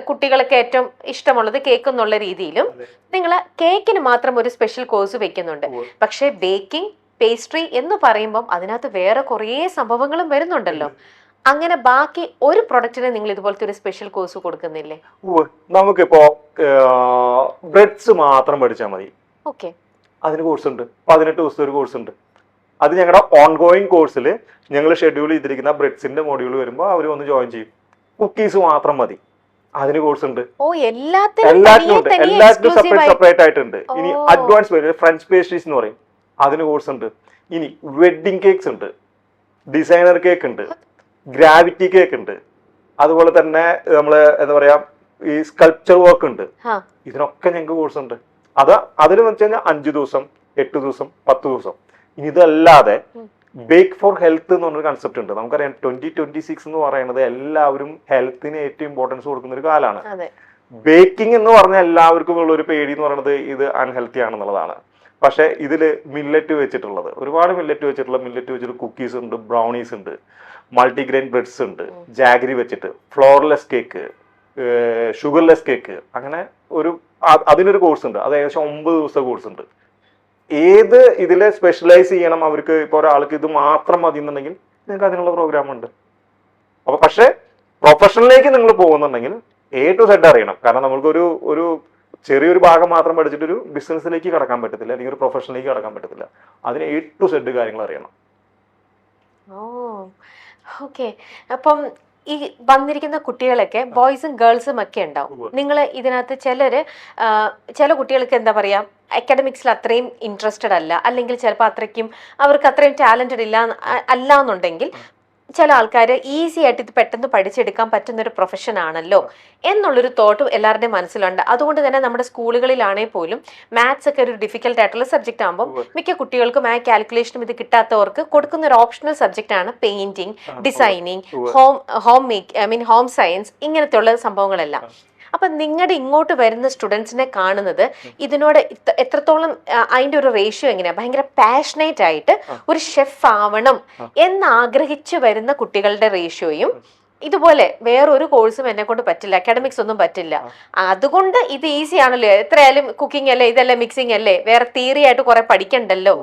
കുട്ടികൾക്ക് ഏറ്റവും ഇഷ്ടമുള്ളത് കേക്ക് എന്നുള്ള രീതിയിലും നിങ്ങൾ കേക്കിന് മാത്രം ഒരു സ്പെഷ്യൽ കോഴ്സ് വെക്കുന്നുണ്ട്. പക്ഷെ ബേക്കിംഗ്, പേസ്ട്രി എന്ന് പറയുമ്പം അതിനകത്ത് വേറെ കുറേ സംഭവങ്ങളും വരുന്നുണ്ടല്ലോ. അങ്ങനെ ബാക്കി ഒരു പ്രൊഡക്റ്റിന് നിങ്ങൾ ഇതുപോലത്തെ ഒരു സ്പെഷ്യൽ കോഴ്സ് കൊടുക്കുന്നില്ലേ? നമുക്കിപ്പോ ബ്രെഡ്സ് മാത്രം പഠിച്ചാൽ മതി. ഓക്കെ, അതിന് കോഴ്സ് ഉണ്ട്. 18 ദിവസത്തെ ഒരു കോഴ്സ് ഉണ്ട്. അത് ഞങ്ങളുടെ ഓൺഗോയിങ് കോഴ്സിൽ ഞങ്ങൾ ഷെഡ്യൂൾ ചെയ്തിരിക്കുന്ന ബ്രെഡ്സിന്റെ മോഡ്യൂൾ വരുമ്പോൾ അവർ വന്ന് ജോയിൻ ചെയ്യും. കുക്കീസ് മാത്രം മതി, അതിന് കോഴ്സ് ഉണ്ട്. എല്ലാത്തിനും സെപ്പറേറ്റ് ആയിട്ടുണ്ട്. ഇനി അഡ്വാൻസ് ഫ്രഞ്ച് പേസ്ട്രീസ് എന്ന് പറയും, അതിന് കോഴ്സ് ഉണ്ട്. ഇനി വെഡ്ഡിംഗ് കേക്ക്സ് ഉണ്ട്, ഡിസൈനർ കേക്ക് ഉണ്ട്, ഗ്രാവിറ്റി കേക്ക് ഉണ്ട്, അതുപോലെ തന്നെ നമ്മള് എന്താ പറയാ ഈ സ്കൾപ്ചർ വർക്ക് ഉണ്ട്. ഇതിനൊക്കെ ഞങ്ങൾക്ക് കോഴ്സ് ഉണ്ട്. അതിൽ വെച്ച് കഴിഞ്ഞാൽ 5 ദിവസം, 8 ദിവസം, 10 ദിവസം. ഇനി ഇതല്ലാതെ ബേക്ക് ഫോർ ഹെൽത്ത് എന്ന് പറഞ്ഞൊരു കൺസെപ്റ്റ് ഉണ്ട്. നമുക്കറിയാം 2026 എന്ന് പറയുന്നത് എല്ലാവരും ഹെൽത്തിന് ഏറ്റവും ഇമ്പോർട്ടൻസ് കൊടുക്കുന്ന ഒരു കാലമാണ്. ബേക്കിംഗ് എന്ന് പറഞ്ഞാൽ എല്ലാവർക്കും ഉള്ള ഒരു പേടി എന്ന് പറയുന്നത് ഇത് അൺഹെൽത്തി ആണെന്നുള്ളതാണ്. പക്ഷെ ഇതില് മില്ലറ്റ് വെച്ചിട്ടുള്ളത്, ഒരുപാട് മില്ലറ്റ് വെച്ചിട്ട് കുക്കീസ് ഉണ്ട്, ബ്രൗണീസ് ഉണ്ട്, മൾട്ടിഗ്രെയിൻ ബ്രെഡ്സ് ഉണ്ട്, ജാഗരി വെച്ചിട്ട്, ഫ്ലോർലെസ് കേക്ക്, ഷുഗർലെസ് കേക്ക്, അങ്ങനെ അതിനൊരു കോഴ്സ് ഉണ്ട്. അത് ഏകദേശം 9 ദിവസത്തെ കോഴ്സ് ഉണ്ട്. ഏത് ഇതിൽ സ്പെഷ്യലൈസ് ചെയ്യണം അവർക്ക്, ഇപ്പോൾ ഒരാൾക്ക് ഇത് മാത്രം മതി എന്നുണ്ടെങ്കിൽ നിങ്ങൾക്ക് അതിനുള്ള പ്രോഗ്രാം ഉണ്ട്. അപ്പൊ പക്ഷെ പ്രൊഫഷണലിലേക്ക് നിങ്ങൾ പോകുന്നുണ്ടെങ്കിൽ A to Z അറിയണം. കാരണം നമ്മൾക്കൊരു ചെറിയൊരു ഭാഗം മാത്രം പഠിച്ചിട്ട് ഒരു ബിസിനസ്സിലേക്ക് കടക്കാൻ പറ്റത്തില്ല, അല്ലെങ്കിൽ ഒരു പ്രൊഫഷനിലേക്ക് കടക്കാൻ പറ്റത്തില്ല. അതിന് A to Z കാര്യങ്ങൾ അറിയണം. ഓക്കെ, അപ്പം ഈ വന്നിരിക്കുന്ന കുട്ടികളൊക്കെ ബോയ്സും ഗേൾസും ഒക്കെ ഉണ്ടാവും. നിങ്ങൾ ഇതിനകത്ത് ചില കുട്ടികൾക്ക് എന്താ പറയാ, അക്കാഡമിക്സിൽ അത്രയും ഇൻട്രസ്റ്റഡ് അല്ല, അല്ലെങ്കിൽ ചിലപ്പോൾ അവർക്ക് അത്രയും ടാലന്റഡ് അല്ല എന്നുണ്ടെങ്കിൽ ചില ആൾക്കാർ ഈസി ആയിട്ട് ഇത് പെട്ടെന്ന് പഠിച്ചെടുക്കാൻ പറ്റുന്ന ഒരു പ്രൊഫഷൻ ആണല്ലോ എന്നുള്ളൊരു തോട്ട് എല്ലാവരുടെയും മനസ്സിലുണ്ട്. അതുകൊണ്ട് തന്നെ നമ്മുടെ സ്കൂളുകളിലാണെങ്കിൽ പോലും മാത്സ് ഒക്കെ ഒരു ഡിഫിക്കൽട്ട് ആയിട്ടുള്ള സബ്ജക്റ്റ് ആകുമ്പോൾ മിക്ക കുട്ടികൾക്കും ആ കാൽക്കുലേഷനും ഇത് കിട്ടാത്തവർക്ക് കൊടുക്കുന്ന ഒരു ഓപ്ഷണൽ സബ്ജക്റ്റ് ആണ് പെയിന്റിങ്, ഡിസൈനിങ്, ഹോം സയൻസ്, ഇങ്ങനത്തെ ഉള്ള സംഭവങ്ങളെല്ലാം. അപ്പൊ നിങ്ങളുടെ ഇങ്ങോട്ട് വരുന്ന സ്റ്റുഡൻസിനെ കാണുന്നത് ഇതിനോട് എത്രത്തോളം അതിന്റെ ഒരു റേഷ്യോ എങ്ങനെയാ? ഭയങ്കര പാഷനേറ്റ് ആയിട്ട് ഒരു ഷെഫ് ആവണം എന്ന് ആഗ്രഹിച്ചു വരുന്ന കുട്ടികളുടെ റേഷ്യോയും ഇതുപോലെ വേറൊരു കോഴ്സും എന്നെ കൊണ്ട് പറ്റില്ല, അക്കാഡമിക്സ് ഒന്നും പറ്റില്ല, അതുകൊണ്ട് ഇത് ഈസി ആണല്ലോ, എത്രയായാലും കുക്കിംഗ് അല്ലേ, ഇതല്ലേ മിക്സിംഗ് അല്ലേ, വേറെ തിയറി ആയിട്ട് കുറെ പഠിക്കണ്ടല്ലോ,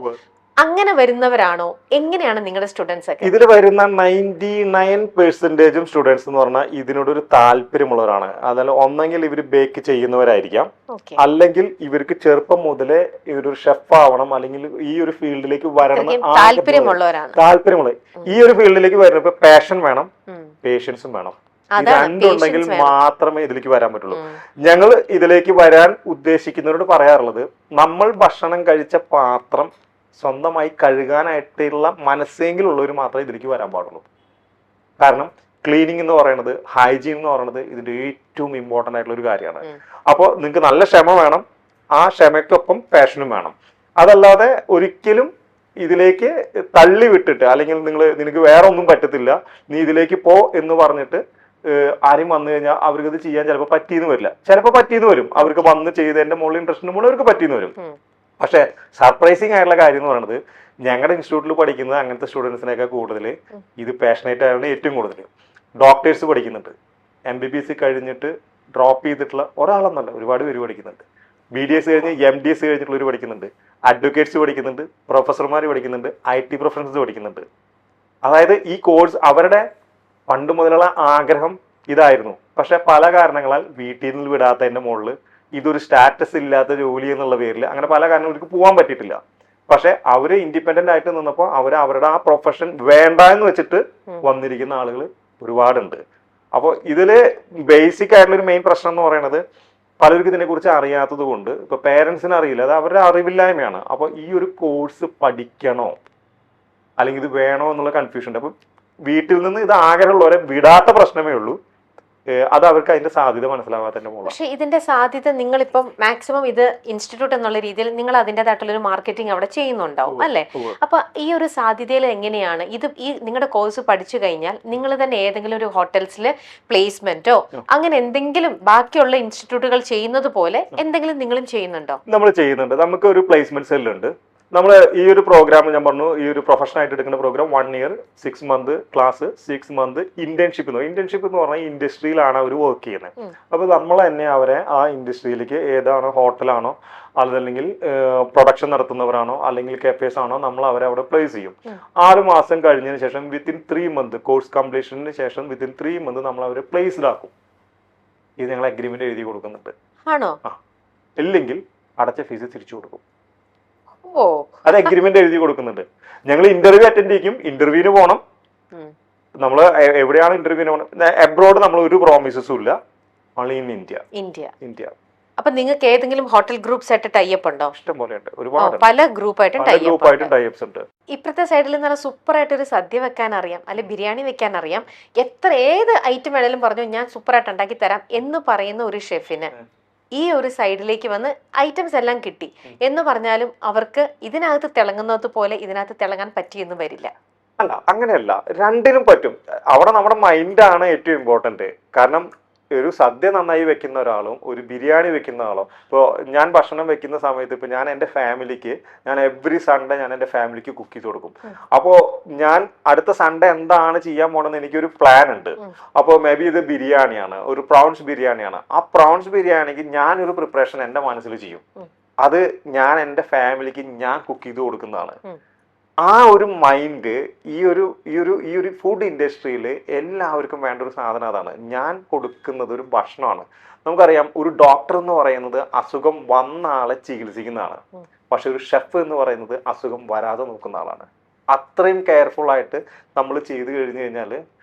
അങ്ങനെ വരുന്നവരാണോ? എങ്ങനെയാണ് നിങ്ങളുടെ സ്റ്റുഡൻസ് ഒക്കെ? ഇതിൽ വരുന്ന 99% സ്റ്റുഡൻസ് എന്ന് പറഞ്ഞാൽ ഇതിനോടൊരു താല്പര്യമുള്ളവരാണ്. അതായത് ഒന്നെങ്കിൽ ഇവർ ബേക്ക് ചെയ്യുന്നവരായിരിക്കാം, അല്ലെങ്കിൽ ഇവർക്ക് ചെറുപ്പം മുതലേ ഇവരൊരു ഷെഫ് ആവണം, അല്ലെങ്കിൽ ഈ ഒരു ഫീൽഡിലേക്ക് വരണം താല്പര്യമുള്ള ഈ ഒരു ഫീൽഡിലേക്ക് വരുന്ന ഇപ്പൊ പാഷൻ വേണം, പേഷ്യൻസും വേണം. ഇത് രണ്ടുണ്ടെങ്കിൽ മാത്രമേ ഇതിലേക്ക് വരാൻ പറ്റുള്ളൂ. ഞങ്ങൾ ഇതിലേക്ക് വരാൻ ഉദ്ദേശിക്കുന്നവരോട് പറയാറുള്ളത്, നമ്മൾ ഭക്ഷണം കഴിച്ച പാത്രം സ്വന്തമായി കഴുകാനായിട്ടുള്ള മനസ്സെങ്കിലുള്ളവർ മാത്രമേ ഇതിലേക്ക് വരാൻ പാടുള്ളൂ. കാരണം ക്ലീനിങ് എന്ന് പറയുന്നത്, ഹൈജീൻ എന്ന് പറയുന്നത് ഇതിന്റെ ഏറ്റവും ഇമ്പോർട്ടൻ്റ് ആയിട്ടുള്ള ഒരു കാര്യമാണ്. അപ്പോൾ നിങ്ങൾക്ക് നല്ല ക്ഷമ വേണം, ആ ക്ഷമയ്ക്കൊപ്പം പാഷനും വേണം. അതല്ലാതെ ഒരിക്കലും ഇതിലേക്ക് തള്ളി വിട്ടിട്ട്, അല്ലെങ്കിൽ നിനക്ക് വേറെ ഒന്നും പറ്റത്തില്ല, നീ ഇതിലേക്ക് പോ എന്ന് പറഞ്ഞിട്ട് ആരും വന്നു കഴിഞ്ഞാൽ അവർക്ക് ഇത് ചെയ്യാൻ ചിലപ്പോൾ പറ്റിയെന്ന് വരില്ല. ചിലപ്പോൾ പറ്റിയെന്ന് വരും, അവർക്ക് വന്ന് ചെയ്തതിന്റെ മുകളിൽ ഇൻട്രസ്റ്റിന് മുകളിൽ അവർക്ക് പറ്റിയെന്ന് വരും. പക്ഷെ സർപ്രൈസിങ് ആയിട്ടുള്ള കാര്യം എന്ന് പറയുന്നത്, ഞങ്ങളുടെ ഇൻസ്റ്റിറ്റ്യൂട്ടിൽ പഠിക്കുന്ന അങ്ങനത്തെ സ്റ്റുഡൻസിനൊക്കെ കൂടുതൽ ഇത് പാഷനേറ്റ് ആയതുകൊണ്ട് ഏറ്റവും കൂടുതൽ ഡോക്ടേഴ്സ് പഠിക്കുന്നുണ്ട്, MBBS കഴിഞ്ഞിട്ട് ഡ്രോപ്പ് ചെയ്തിട്ടുള്ള ഒരാളെന്നല്ല ഒരുപാട് പേര് പഠിക്കുന്നുണ്ട്, BDS കഴിഞ്ഞ് MDS കഴിഞ്ഞിട്ടുള്ളവർ പഠിക്കുന്നുണ്ട്, അഡ്വക്കേറ്റ്സ് പഠിക്കുന്നുണ്ട്, പ്രൊഫസർമാർ പഠിക്കുന്നുണ്ട്, IT പ്രൊഫഷണൽസ് പഠിക്കുന്നുണ്ട്. അതായത് ഈ കോഴ്സ് അവരുടെ പണ്ട് മുതലുള്ള ആഗ്രഹം ഇതായിരുന്നു. പക്ഷെ പല കാരണങ്ങളാൽ വീട്ടിൽ നിന്ന് വിടാത്തതിന്റെ മുകളിൽ ഇതൊരു സ്റ്റാറ്റസ് ഇല്ലാത്ത ജോലി എന്നുള്ള പേരിൽ അങ്ങനെ പല കാരണങ്ങൾക്ക് പോകാൻ പറ്റിയിട്ടില്ല. പക്ഷെ അവര് ഇൻഡിപെൻഡന്റ് ആയിട്ട് നിന്നപ്പോൾ അവരുടെ ആ പ്രൊഫഷൻ വേണ്ട എന്ന് വെച്ചിട്ട് വന്നിരിക്കുന്ന ആളുകൾ ഒരുപാടുണ്ട്. അപ്പോൾ ഇതില് ബേസിക് ആയിട്ടുള്ള ഒരു മെയിൻ പ്രശ്നം എന്ന് പറയുന്നത് പലർക്കും ഇതിനെ കുറിച്ച് അറിയാത്തത് കൊണ്ട്, ഇപ്പൊ പേരൻസിന് അറിയില്ല, അത് അവരുടെ അറിവില്ലായ്മയാണ്. അപ്പൊ ഈ ഒരു കോഴ്സ് പഠിക്കണോ അല്ലെങ്കിൽ ഇത് വേണോ എന്നുള്ള കൺഫ്യൂഷൻ ഉണ്ട്. അപ്പൊ വീട്ടിൽ നിന്ന് ഇത് ആഗ്രഹമുള്ളവരെ വിടാത്ത പ്രശ്നമേ ഉള്ളൂ, അത് അവർക്ക് അതിന്റെ സാധ്യത മനസ്സിലാവാത്തതിന്റെ മുകളിൽ. പക്ഷെ ഇതിന്റെ സാധ്യത നിങ്ങളിപ്പം മാക്സിമം ഇത് ഇൻസ്റ്റിറ്റ്യൂട്ട് എന്നുള്ള രീതിയിൽ നിങ്ങൾ അതിൻ്റെതായിട്ടുള്ള ഒരു മാർക്കറ്റിംഗ് അവിടെ ചെയ്യുന്നുണ്ടാവും അല്ലേ? അപ്പൊ ഈ ഒരു സാധ്യതയിൽ എങ്ങനെയാണ് ഇത്, ഈ നിങ്ങളുടെ കോഴ്സ് പഠിച്ചു കഴിഞ്ഞാൽ നിങ്ങൾ തന്നെ ഏതെങ്കിലും ഒരു ഹോട്ടൽസിൽ പ്ലേസ്മെന്റോ അങ്ങനെ എന്തെങ്കിലും ബാക്കിയുള്ള ഇൻസ്റ്റിറ്റ്യൂട്ടുകൾ ചെയ്യുന്നത് പോലെ എന്തെങ്കിലും നിങ്ങളും ചെയ്യുന്നുണ്ടോ? നമ്മൾ ചെയ്യുന്നുണ്ട്. നമുക്ക് ഒരു പ്ലേസ്മെന്റ് സെല്ലുണ്ട്. നമ്മൾ ഈ ഒരു പ്രോഗ്രാം ഞാൻ പറഞ്ഞു, ഈ ഒരു പ്രൊഫഷണൽ ആയിട്ട് എടുക്കുന്ന programme 1 year 6 month class, 6 month internship എന്ന് പറഞ്ഞാൽ ഇൻഡസ്ട്രിയിലാണ് അവർ വർക്ക് ചെയ്യുന്നത്. അപ്പൊ നമ്മൾ തന്നെ അവരെ ആ ഇൻഡസ്ട്രിയിലേക്ക്, ഏതാണോ ഹോട്ടലാണോ അതല്ലെങ്കിൽ പ്രൊഡക്ഷൻ നടത്തുന്നവരാണോ അല്ലെങ്കിൽ കഫേസ് ആണോ, നമ്മൾ അവരെ അവിടെ പ്ലേസ് ചെയ്യും. 6 മാസം കഴിഞ്ഞതിന് ശേഷം വിത്തിൻ 3 month കോഴ്സ് കംപ്ലീഷന് ശേഷം വിത്തിൻ 3 month നമ്മൾ അവരെ പ്ലേസ്ഡ് ആക്കും. ഇത് ഞങ്ങൾ അഗ്രിമെന്റ് എഴുതി കൊടുക്കുന്നുണ്ട്. ആണോ? ഇല്ലെങ്കിൽ അടച്ച ഫീസ് തിരിച്ചു കൊടുക്കും. അത് അഗ്രിമെന്റ് എഴുതി കൊടുക്കുന്നുണ്ട്. ഞങ്ങൾ ഇന്റർവ്യൂ അറ്റൻഡ് ചെയ്യും, ഇന്റർവ്യൂവിന് പോകണം. നമ്മൾ എവിടെയാണ് ഇന്റർവ്യൂവിന് പോകണം, അബ്രോഡ് നമ്മൾ ഒരു പ്രോമിസസും ഇല്ല, ഓൺലി ഇൻ ഇന്ത്യ. അപ്പൊ നിങ്ങൾക്ക് ഏതെങ്കിലും ഹോട്ടൽ ഗ്രൂപ്പ്സ് ആയിട്ട് ടൈപ്പ് ഉണ്ടോ? ഇഷ്ടം പോലെ ഉണ്ട്, ഒരുപാട് പല ഗ്രൂപ്പായിട്ടും ടൈപ്സ് ഉണ്ട്. ഇപ്പുറത്തെ സൈഡിൽ നല്ല സൂപ്പർ ആയിട്ട് ഒരു സദ്യ വെക്കാൻ അറിയാം, അല്ലെ ബിരിയാണി വെക്കാൻ അറിയാം, ഏത് ഐറ്റം വേണേലും പറഞ്ഞു ഞാൻ സൂപ്പർ ആയിട്ട് ഉണ്ടാക്കി തരാം എന്ന് പറയുന്ന ഒരു ഷെഫിന് ഈ ഒരു സൈഡിലേക്ക് വന്ന് ഐറ്റംസ് എല്ലാം കിട്ടി എന്ന് പറഞ്ഞാലും അവർക്ക് ഇതിനകത്ത് തിളങ്ങുന്നത് പോലെ ഇതിനകത്ത് തിളങ്ങാൻ പറ്റിയെന്ന് വരില്ല. അല്ല, അങ്ങനെയല്ല, രണ്ടിനും പറ്റും. അവിടെ നമ്മുടെ മൈൻഡാണ് ഏറ്റവും ഇമ്പോർട്ടന്റ്. കാരണം ഒരു സദ്യ നന്നായി വെക്കുന്ന ഒരാളും ഒരു ബിരിയാണി വെക്കുന്ന ആളും, ഇപ്പോൾ ഞാൻ ഭക്ഷണം വെക്കുന്ന സമയത്ത് ഇപ്പൊ ഞാൻ എൻ്റെ ഫാമിലിക്ക്, ഞാൻ എവറി സൺഡേ ഞാൻ എൻ്റെ ഫാമിലിക്ക് കുക്ക് ചെയ്ത് കൊടുക്കും. അപ്പോൾ ഞാൻ അടുത്ത സൺഡേ എന്താണ് ചെയ്യാൻ പോണെന്ന് എനിക്കൊരു പ്ലാൻ ഉണ്ട്. അപ്പോൾ മേ ബി ഇത് ബിരിയാണിയാണ്, ഒരു പ്രോൺസ് ബിരിയാണിയാണ്. ആ പ്രോൺസ് ബിരിയാണിക്ക് ഞാനൊരു പ്രിപ്പറേഷൻ എൻ്റെ മനസ്സിൽ ചെയ്യും. അത് ഞാൻ എൻ്റെ ഫാമിലിക്ക് ഞാൻ കുക്ക് ചെയ്ത് കൊടുക്കുന്നതാണ്. ആ ഒരു മൈൻഡ് ഈ ഒരു ഫുഡ് ഇൻഡസ്ട്രിയിൽ എല്ലാവർക്കും വേണ്ട ഒരു സാധനം അതാണ്. ഞാൻ കൊടുക്കുന്നത് ഒരു ഭക്ഷണമാണ്. നമുക്കറിയാം, ഒരു ഡോക്ടർ എന്ന് പറയുന്നത് അസുഖം വന്ന ആളെ ചികിത്സിക്കുന്നതാണ്. പക്ഷെ ഒരു ഷെഫ് എന്ന് പറയുന്നത് അസുഖം വരാതെ നോക്കുന്ന ആളാണ്. അത്രയും കെയർഫുൾ ആയിട്ട് നമ്മൾ ചെയ്തു കഴിഞ്ഞു കഴിഞ്ഞാൽ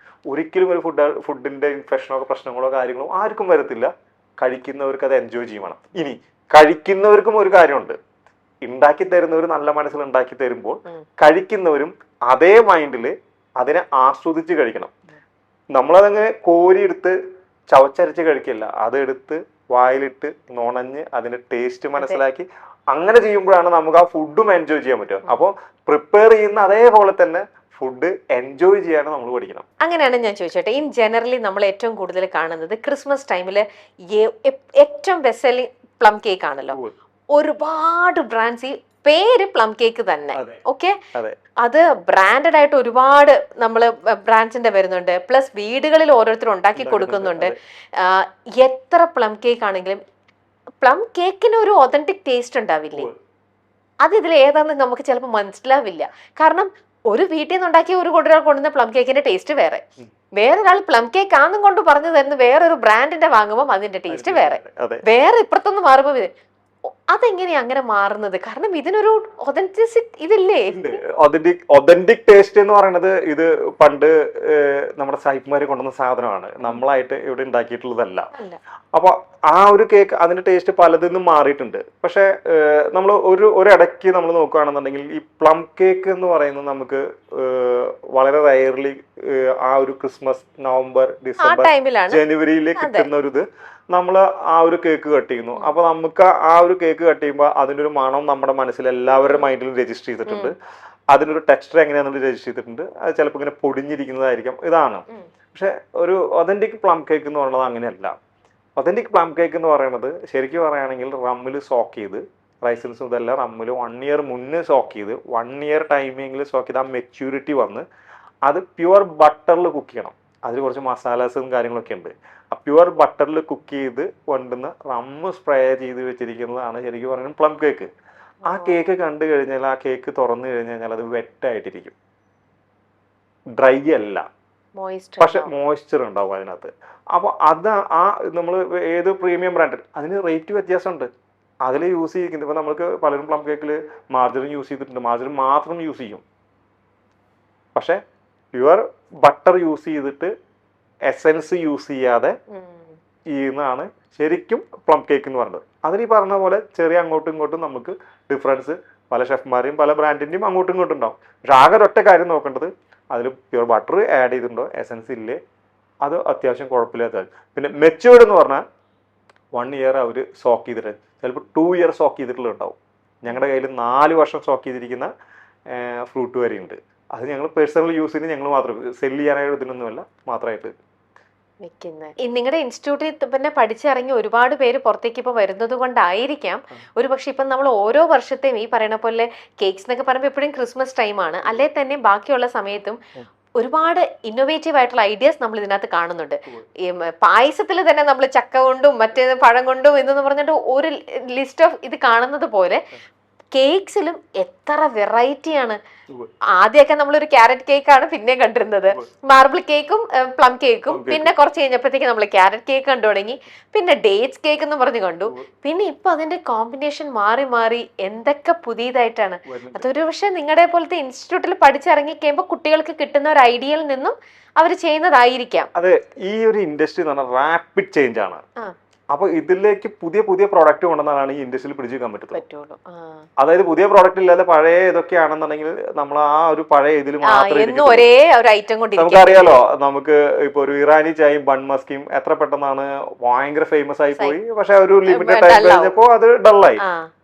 ഒരിക്കലും ഒരു ഫുഡിന്റെ ഇൻഫെക്ഷനോ പ്രശ്നങ്ങളോ കാര്യങ്ങളോ ആർക്കും വരത്തില്ല. കഴിക്കുന്നവർക്ക് അത് എൻജോയ് ചെയ്യണം. ഇനി കഴിക്കുന്നവർക്കും ഒരു കാര്യമുണ്ട്, ഉണ്ടാക്കി തരുന്നവർ നല്ല മനസ്സിൽ ഉണ്ടാക്കി തരുമ്പോൾ കഴിക്കുന്നവരും അതേ മൈൻഡിൽ അതിനെ ആസ്വദിച്ച് കഴിക്കണം. നമ്മളതങ്ങനെ കോരിയെടുത്ത് ചവച്ചരച്ച് കഴിക്കില്ല, അതെടുത്ത് വായിലിട്ട് നുണഞ്ഞ് അതിന്റെ ടേസ്റ്റ് മനസ്സിലാക്കി അങ്ങനെ ചെയ്യുമ്പോഴാണ് നമുക്ക് ആ ഫുഡും എൻജോയ് ചെയ്യാൻ പറ്റുക. അപ്പോൾ പ്രിപ്പയർ ചെയ്യുന്ന അതേപോലെ തന്നെ ഫുഡ് എൻജോയ് ചെയ്യാൻ നമ്മൾ പഠിക്കണം. അങ്ങനെയാണ് ഞാൻ ചോദിച്ചോട്ടെ, ഇൻ ജനറലി നമ്മൾ ഏറ്റവും കൂടുതൽ കാണുന്നത് ക്രിസ്മസ് ടൈമിൽ ഏറ്റവും ബെസ്റ്റ് സെല്ലിംഗ് പ്ലം കേക്ക് ആണല്ലോ. ഒരുപാട് ബ്രാൻഡ്സ്, ഈ പേര് പ്ലം കേക്ക് തന്നെ, ഓക്കെ, അത് ബ്രാൻഡഡ് ആയിട്ട് ഒരുപാട് നമ്മള് ബ്രാൻഡ്സിന്റെ വരുന്നുണ്ട്. പ്ലസ് വീടുകളിൽ ഓരോരുത്തരും ഉണ്ടാക്കി കൊടുക്കുന്നുണ്ട്. എത്ര പ്ലം കേക്ക് ആണെങ്കിലും പ്ലം കേക്കിന് ഒരു ഒതന്റിക് ടേസ്റ്റ് ഉണ്ടാവില്ലേ? അത് ഇതിൽ ഏതാണെന്ന് നമുക്ക് ചിലപ്പോൾ മനസ്സിലാവില്ല. കാരണം ഒരു വീട്ടിൽ നിന്ന് ഉണ്ടാക്കിയ ഒരു ഒരാൾ കൊണ്ടുവന്ന പ്ലം കേക്കിന്റെ ടേസ്റ്റ് വേറെ, വേറൊരാൾ പ്ലം കേക്ക് ആണെന്നും കൊണ്ട് പറഞ്ഞു തരുന്ന വേറൊരു ബ്രാൻഡിന്റെ വാങ്ങുമ്പോൾ അതിന്റെ ടേസ്റ്റ് വേറെ ഇപ്പുറത്തൊന്ന് മാറുമ്പോൾ അതെങ്ങനെയാ അങ്ങനെ മാറുന്നത്? കാരണം ഇതിനൊരു ഇതില്ലേ? ഒതന്റിക് ടേസ്റ്റ് എന്ന് പറയുന്നത് ഇത് പണ്ട് നമ്മുടെ സായിപ്പ്മാര് കൊണ്ടുവന്ന സാധനമാണ്, നമ്മളായിട്ട് ഇവിടെ ഉണ്ടാക്കിയിട്ടുള്ളതല്ല. അപ്പൊ ആ ഒരു കേക്ക് അതിന്റെ ടേസ്റ്റ് പലതിന്നും മാറിയിട്ടുണ്ട്. പക്ഷെ നമ്മൾ ഒരിടയ്ക്ക് നമ്മൾ നോക്കുകയാണെന്നുണ്ടെങ്കിൽ ഈ പ്ലം കേക്ക് എന്ന് പറയുന്നത് നമുക്ക് വളരെ റയർലി ആ ഒരു ക്രിസ്മസ്, നവംബർ, ഡിസംബർ, ജനുവരിയിൽ കിട്ടുന്ന ഒരു ഇത് നമ്മൾ ആ ഒരു കേക്ക് കട്ട് ചെയ്യുന്നു. അപ്പൊ നമുക്ക് ആ ഒരു കേക്ക് കട്ട് ചെയ്യുമ്പോൾ അതിൻ്റെ ഒരു മണം നമ്മുടെ മനസ്സിൽ എല്ലാവരുടെ മൈൻഡിലും രജിസ്റ്റർ ചെയ്തിട്ടുണ്ട്. അതിനൊരു ടെക്സ്ചർ എങ്ങനെയാണെന്ന് രജിസ്റ്റർ ചെയ്തിട്ടുണ്ട്. അത് ചിലപ്പോൾ ഇങ്ങനെ പൊടിഞ്ഞിരിക്കുന്നതായിരിക്കും, ഇതാണ്. പക്ഷെ ഒരു ഒതന്റിക് പ്ലം കേക്ക് എന്ന് പറയുന്നത് അങ്ങനെയല്ല. ഒതന്റിക് പ്ലം കേക്ക് എന്ന് പറയുന്നത് ശരിക്കും പറയുകയാണെങ്കിൽ റമ്മിൽ സോക്ക് ചെയ്ത്, റൈസിൻസും ഇതെല്ലാം റമ്മിൽ 1 year മുന്നേ സോക്ക് ചെയ്ത് 1 year ടൈമിങ്ങിൽ സോക്ക് ചെയ്ത് ആ മെച്യൂരിറ്റി വന്ന് അത് പ്യുവർ ബട്ടറിൽ കുക്ക് ചെയ്യണം. അതിൽ കുറച്ച് മസാലാസും കാര്യങ്ങളൊക്കെ ഉണ്ട്. പ്യുവർ ബട്ടറിൽ കുക്ക് ചെയ്ത് കൊണ്ടുവന്ന് റമ്മ് സ്പ്രേ ചെയ്ത് വെച്ചിരിക്കുന്നതാണ് ശരിക്കും പറയുന്നത് പ്ലം കേക്ക്. ആ കേക്ക് കണ്ടു കഴിഞ്ഞാൽ, ആ കേക്ക് തുറന്നു കഴിഞ്ഞാൽ അത് വെറ്റായിട്ടിരിക്കും, ഡ്രൈ അല്ല, പക്ഷെ മോയ്സ്ചർ ഉണ്ടാവും അതിനകത്ത്. അപ്പോൾ അത് നമ്മൾ ഏത് പ്രീമിയം ബ്രാൻഡ് അതിന് റേറ്റ് വ്യത്യാസമുണ്ട്. അതിൽ യൂസ് ചെയ്തിരിക്കുന്നത് ഇപ്പോൾ നമുക്ക് പലരും പ്ലം കേക്കിൽ മാർജറിൻ യൂസ് ചെയ്തിട്ടുണ്ട്, മാർജറിൻ മാത്രം യൂസ് ചെയ്യും. പക്ഷെ പ്യുവർ ബട്ടർ യൂസ് ചെയ്തിട്ട് എസൻസ് യൂസ് ചെയ്യാതെ ചെയ്യുന്നതാണ് ശരിക്കും പ്ലം കേക്ക് എന്ന് പറയുന്നത്. അതിൽ ഈ പറഞ്ഞ പോലെ ചെറിയ അങ്ങോട്ടും ഇങ്ങോട്ടും നമുക്ക് ഡിഫറൻസ് പല ഷെഫ്മാരെയും പല ബ്രാൻഡിൻ്റെയും അങ്ങോട്ടും ഇങ്ങോട്ടും ഉണ്ടാവും. പക്ഷെ ആകെ ഒറ്റ കാര്യം നോക്കേണ്ടത് അതിൽ പ്യുവർ ബട്ടർ ആഡ് ചെയ്തിട്ടുണ്ടോ, എസൻസ് ഇല്ലേ, അത് അത്യാവശ്യം കുഴപ്പമില്ലാത്ത. പിന്നെ മെച്ചുവേർഡ് എന്ന് പറഞ്ഞാൽ 1 ഇയർ അവർ സോക്ക് ചെയ്തിട്ട്, ചിലപ്പോൾ 2 ഇയർ സോക്ക് ചെയ്തിട്ടുണ്ടാവും. ഞങ്ങളുടെ കയ്യിൽ 4 വർഷം സോക്ക് ചെയ്തിരിക്കുന്ന ഫ്രൂട്ട് വരെയുണ്ട്. അത് ഞങ്ങൾ പേഴ്സണൽ യൂസിന് ഞങ്ങൾ മാത്രം, സെല് ചെയ്യാനായിട്ട് ഇതിനൊന്നുമല്ല, മാത്രമായിട്ട് വെക്കുന്നത്. നിങ്ങളുടെ ഇൻസ്റ്റിറ്റ്യൂട്ടിൽ പിന്നെ പഠിച്ചിറങ്ങി ഒരുപാട് പേര് പുറത്തേക്ക് ഇപ്പോൾ വരുന്നത് കൊണ്ടായിരിക്കാം ഒരു പക്ഷെ ഇപ്പം നമ്മൾ ഓരോ വർഷത്തെയും ഈ പറയുന്ന പോലെ കേക്ക്സ് എന്നൊക്കെ പറയുമ്പോൾ എപ്പോഴും ക്രിസ്മസ് ടൈമാണ്, അല്ലെ തന്നെ ബാക്കിയുള്ള സമയത്തും ഒരുപാട് ഇന്നോവേറ്റീവ് ആയിട്ടുള്ള ഐഡിയാസ് നമ്മൾ ഇതിനകത്ത് കാണുന്നുണ്ട്. ഈ പായസത്തിൽ തന്നെ നമ്മൾ ചക്ക കൊണ്ടും മറ്റേ പഴം കൊണ്ടും എന്നു പറഞ്ഞിട്ട് ഒരു ലിസ്റ്റ് ഓഫ് ഇത് കാണുന്നത് പോലെ കേക്ക്സിലും എത്ര വെറൈറ്റിയാണ്. ആദ്യമൊക്കെ നമ്മളൊരു ക്യാരറ്റ് കേക്കാണ് പിന്നെ കണ്ടിരുന്നത്, മാർബിൾ കേക്കും പ്ലം കേക്കും, പിന്നെ കുറച്ച് കഴിഞ്ഞപ്പോഴത്തേക്ക് നമ്മൾ ക്യാരറ്റ് കേക്ക് കണ്ടു തുടങ്ങി, പിന്നെ ഡേറ്റ്സ് കേക്ക് എന്ന് പറഞ്ഞു കണ്ടു, പിന്നെ ഇപ്പൊ അതിന്റെ കോമ്പിനേഷൻ മാറി മാറി എന്തൊക്കെ പുതിയതായിട്ടാണ്. അതൊരു പക്ഷെ നിങ്ങളുടെ പോലത്തെ ഇൻസ്റ്റിറ്റ്യൂട്ടിൽ പഠിച്ചിറങ്ങി കഴിയുമ്പോൾ കുട്ടികൾക്ക് കിട്ടുന്ന ഒരു ഐഡിയയിൽ നിന്നും അവർ ചെയ്യുന്നതായിരിക്കാം. അതെ, ഈ ഒരു ഇൻഡസ്ട്രി എന്ന് പറഞ്ഞാൽ റാപ്പിഡ് ചേഞ്ച് ആണ്. അപ്പൊ ഇതിലേക്ക് പുതിയ പുതിയ പ്രോഡക്റ്റ് കൊണ്ടുവന്നാലാണ് ഈ ഇൻഡസ്ട്രിയിൽ പിടിച്ചെടുക്കാൻ പറ്റുള്ളൂ. അതായത് പുതിയ പ്രോഡക്റ്റ് ഇല്ലാതെ പഴയ ഇതൊക്കെയാണെന്നുണ്ടെങ്കിൽ നമ്മൾ ആ ഒരു പഴയ ഇതിൽ മാത്രമേ നമുക്കറിയാലോ. നമുക്ക് ഇപ്പൊ ഒരു ഇറാനി ചായയും ബൺ മസ്കിയും എത്ര പെട്ടെന്നാണ് ഭയങ്കര ഫേമസ് ആയി പോയി, പക്ഷെ ഒരു ലിമിറ്റഡ് ടൈം കഴിഞ്ഞപ്പോ അത് ഡള്ളായി.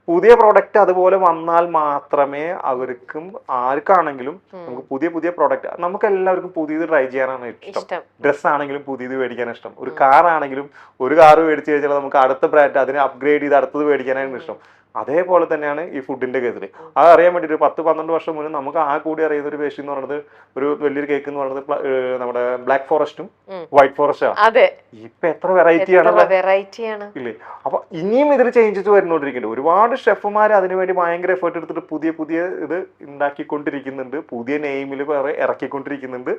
പുതിയ പ്രോഡക്റ്റ് അതുപോലെ വന്നാൽ മാത്രമേ അവർക്കും ആർക്കാണെങ്കിലും നമുക്ക് പുതിയ പുതിയ പ്രോഡക്റ്റ്, നമുക്ക് എല്ലാവർക്കും പുതിയത് ട്രൈ ചെയ്യാനാണ് ഇഷ്ടം. ഡ്രസ് ആണെങ്കിലും പുതിയത് മേടിക്കാൻ ഇഷ്ടം, ഒരു കാർ ആണെങ്കിലും ഒരു കാർ മേടിച്ചു കഴിഞ്ഞാൽ നമുക്ക് അടുത്ത ബ്രാൻഡ് അതിനെ അപ്ഗ്രേഡ് ചെയ്ത് അടുത്തത് മേടിക്കാനാണ് ഇഷ്ടം. അതേപോലെ തന്നെയാണ് ഈ ഫുഡിന്റെ കേസിൽ. അത് അറിയാൻ വേണ്ടിയിട്ട് 10-12 വർഷം മുന്നേ നമുക്ക് ആ കൂടി അറിയുന്ന ഒരു പേസ്റ്റ് എന്ന് പറയുന്നത്, ഒരു വലിയൊരു കേക്ക് എന്ന് പറയുന്നത് നമ്മുടെ ബ്ലാക്ക് ഫോറസ്റ്റും വൈറ്റ് ഫോറസ്റ്റും. ഇപ്പൊ എത്ര വെറൈറ്റിയാണ് ഇല്ലേ. അപ്പൊ ഇനിയും ഇതിൽ ചേഞ്ചസ് വരുന്നോണ്ടിരിക്കുന്നുണ്ട്. ഒരുപാട് ഷെഫുമാർ അതിനുവേണ്ടി ഭയങ്കര എഫേർട്ട് എടുത്തിട്ട് പുതിയ പുതിയ ഇത് ഉണ്ടാക്കിക്കൊണ്ടിരിക്കുന്നുണ്ട്, പുതിയ നെയിമിൽ ഇറക്കിക്കൊണ്ടിരിക്കുന്നുണ്ട്,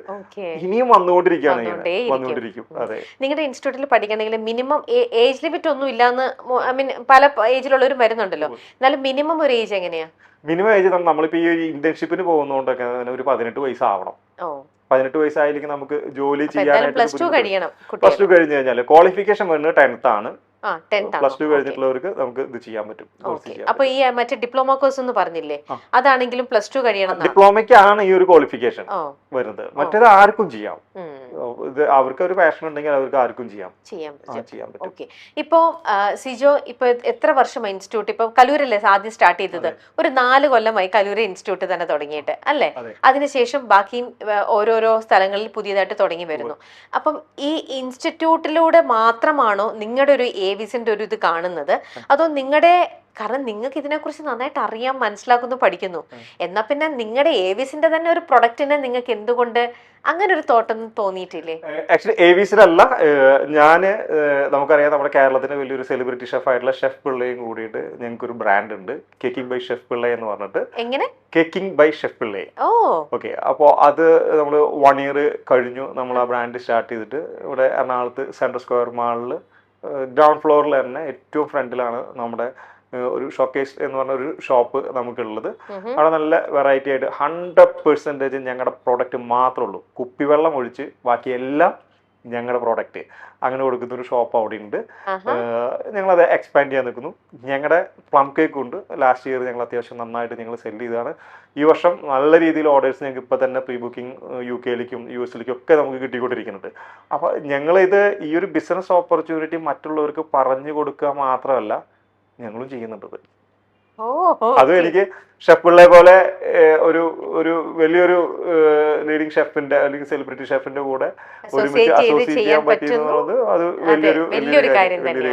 ഇനിയും വന്നുകൊണ്ടിരിക്കും. അതെ, നിങ്ങളുടെ ഇൻസ്റ്റിറ്റ്യൂട്ടിൽ പഠിക്കണമെങ്കിൽ മിനിമം ഏജ് ലിമിറ്റ് ഒന്നും ഇല്ലാന്ന്, ഐ മീൻ പല ഏജിലുള്ളവരും വരുന്നുണ്ടല്ലോ, എന്നാലും മിനിമം ഒരു ഏജ് എങ്ങനെയാ? മിനിമം ഏജ് നമ്മളിപ്പോ ഈ ഇന്റേൺഷിപ്പിന് പോകുന്നതുകൊണ്ടൊക്കെ ഒരു 18 വയസ്സാവണം. 18 വയസ്സായില്ലെങ്കിൽ നമുക്ക് ജോലി ചെയ്യാനായിട്ട് പ്ലസ് ടു കഴിഞ്ഞ് കഴിഞ്ഞാൽ ക്വാളിഫിക്കേഷൻ വരുന്നത് 10th ആണ്. പ്ലസ് 2 കഴിഞ്ഞിട്ടുള്ളവർക്ക് നമുക്ക് ഇത് ചെയ്യാൻ പറ്റും. അപ്പൊ ഈ മറ്റേ ഡിപ്ലോമ കോഴ്സ് എന്ന് പറഞ്ഞില്ലേ, അതാണെങ്കിലും പ്ലസ് 2 കഴിയണം. ഡിപ്ലോമയ്ക്കാണ് ഈ ഒരു ക്വാളിഫിക്കേഷൻ വരുന്നത്. മറ്റേത് ആർക്കും ചെയ്യാം. ഇത് അവർക്ക് ഒരു പാഷൻ ഉണ്ടെങ്കിൽ അവർക്ക് ആർക്കും ചെയ്യാം പറ്റും. ഓക്കെ, ഇപ്പോ സിജോ ഇപ്പൊ എത്ര വർഷം ഇൻസ്റ്റിറ്റ്യൂട്ട്, ഇപ്പൊ കലൂരല്ലേ ആദ്യം സ്റ്റാർട്ട് ചെയ്തത്? ഒരു 4 കൊല്ലമായി കലൂര് ഇൻസ്റ്റിറ്റ്യൂട്ട് തന്നെ തുടങ്ങിയിട്ട് അല്ലേ? അതിനുശേഷം ബാക്കിയും ഓരോരോ സ്ഥലങ്ങളിൽ പുതിയതായിട്ട് തുടങ്ങി വരുന്നു. അപ്പം ഈ ഇൻസ്റ്റിറ്റ്യൂട്ടിലൂടെ മാത്രമാണോ നിങ്ങളുടെ ഒരു ഏവിസിന്റെ ഒരു ഇത് കാണുന്നത്, അതോ നിങ്ങളുടെ, കാരണം നിങ്ങൾക്ക് ഇതിനെക്കുറിച്ച് നന്നായിട്ട് അറിയാം, മനസ്സിലാക്കുന്നു, പഠിക്കുന്നു, എന്നാ പിന്നെ നിങ്ങളുടെ ഏവിസിന്റെ തന്നെ ഒരു പ്രൊഡക്റ്റിനെ നിങ്ങൾക്ക് എന്തുകൊണ്ട് അങ്ങനെ ഒരു തോട്ടൊന്നും തോന്നിയിട്ടില്ലേ? ആക്ച്വലി ഏവിസിലല്ല, നമുക്കറിയാം നമ്മുടെ കേരളത്തിന് വലിയൊരു സെലിബ്രിറ്റി ഷെഫ് ആയിട്ടുള്ള ഷെഫ് പിള്ളയും കൂടിയിട്ട് ഞങ്ങൾക്കൊരു ബ്രാൻഡ് ഉണ്ട്, കേക്കിംഗ് ബൈ ഷെഫ് പിള്ള എന്ന് പറഞ്ഞിട്ട്. എങ്ങനെ? Caking by chef Pillai. Okay, അപ്പോൾ അത് നമ്മൾ 1 ഇയർ കഴിഞ്ഞു നമ്മൾ ആ ബ്രാൻഡ് സ്റ്റാർട്ട് ചെയ്തിട്ട്. ഇവിടെ എറണാകുളത്ത് സെൻട്രൽ സ്ക്വയർ മാളിൽ ഗ്രൗണ്ട് ഫ്ലോറിൽ തന്നെ ഏറ്റവും ഫ്രണ്ടിലാണ് നമ്മുടെ ഒരു ഷോക്കേസ് എന്ന് പറഞ്ഞ ഒരു ഷോപ്പ് നമുക്കുള്ളത്. അവിടെ നല്ല വെറൈറ്റി ആയിട്ട് 100% ഞങ്ങളുടെ പ്രോഡക്റ്റ് മാത്രമേ ഉള്ളൂ, കുപ്പിവെള്ളം ഒഴിച്ച് ബാക്കി എല്ലാം ഞങ്ങളുടെ പ്രോഡക്റ്റ് അങ്ങനെ കൊടുക്കുന്ന ഒരു ഷോപ്പ് അവിടെ ഉണ്ട്. ഞങ്ങളത് എക്സ്പാൻഡ് ചെയ്യാൻ നിൽക്കുന്നു. ഞങ്ങളുടെ പ്ലം കേക്ക് ഉണ്ട്, ലാസ്റ്റ് ഇയർ ഞങ്ങൾ അത്യാവശ്യം നന്നായിട്ട് ഞങ്ങൾ സെല് ചെയ്തതാണ്. ഈ വർഷം നല്ല രീതിയിൽ ഓർഡേഴ്സ് ഞങ്ങൾക്ക് ഇപ്പം തന്നെ പ്രീ ബുക്കിംഗ് UK-ലേക്കും US-ലേക്കും ഒക്കെ നമുക്ക് കിട്ടിക്കൊണ്ടിരിക്കുന്നുണ്ട്. അപ്പോൾ ഞങ്ങളിത് ഈ ഒരു ബിസിനസ് ഓപ്പർച്യൂണിറ്റി മറ്റുള്ളവർക്ക് പറഞ്ഞു കൊടുക്കുക മാത്രമല്ല ഞങ്ങളും ചെയ്യുന്നുണ്ട്. അതും എനിക്ക് ഷെഫുകളെ പോലെ ഒരു ഒരു വലിയൊരു ലീഡിങ് ഷെഫിന്റെ അല്ലെങ്കിൽ സെലിബ്രിറ്റി ഷെഫിന്റെ കൂടെ ഒരുമിച്ച് അസോസിയേറ്റ് ചെയ്യാൻ പറ്റുന്നത് അത് വലിയൊരു കാര്യമാണ്.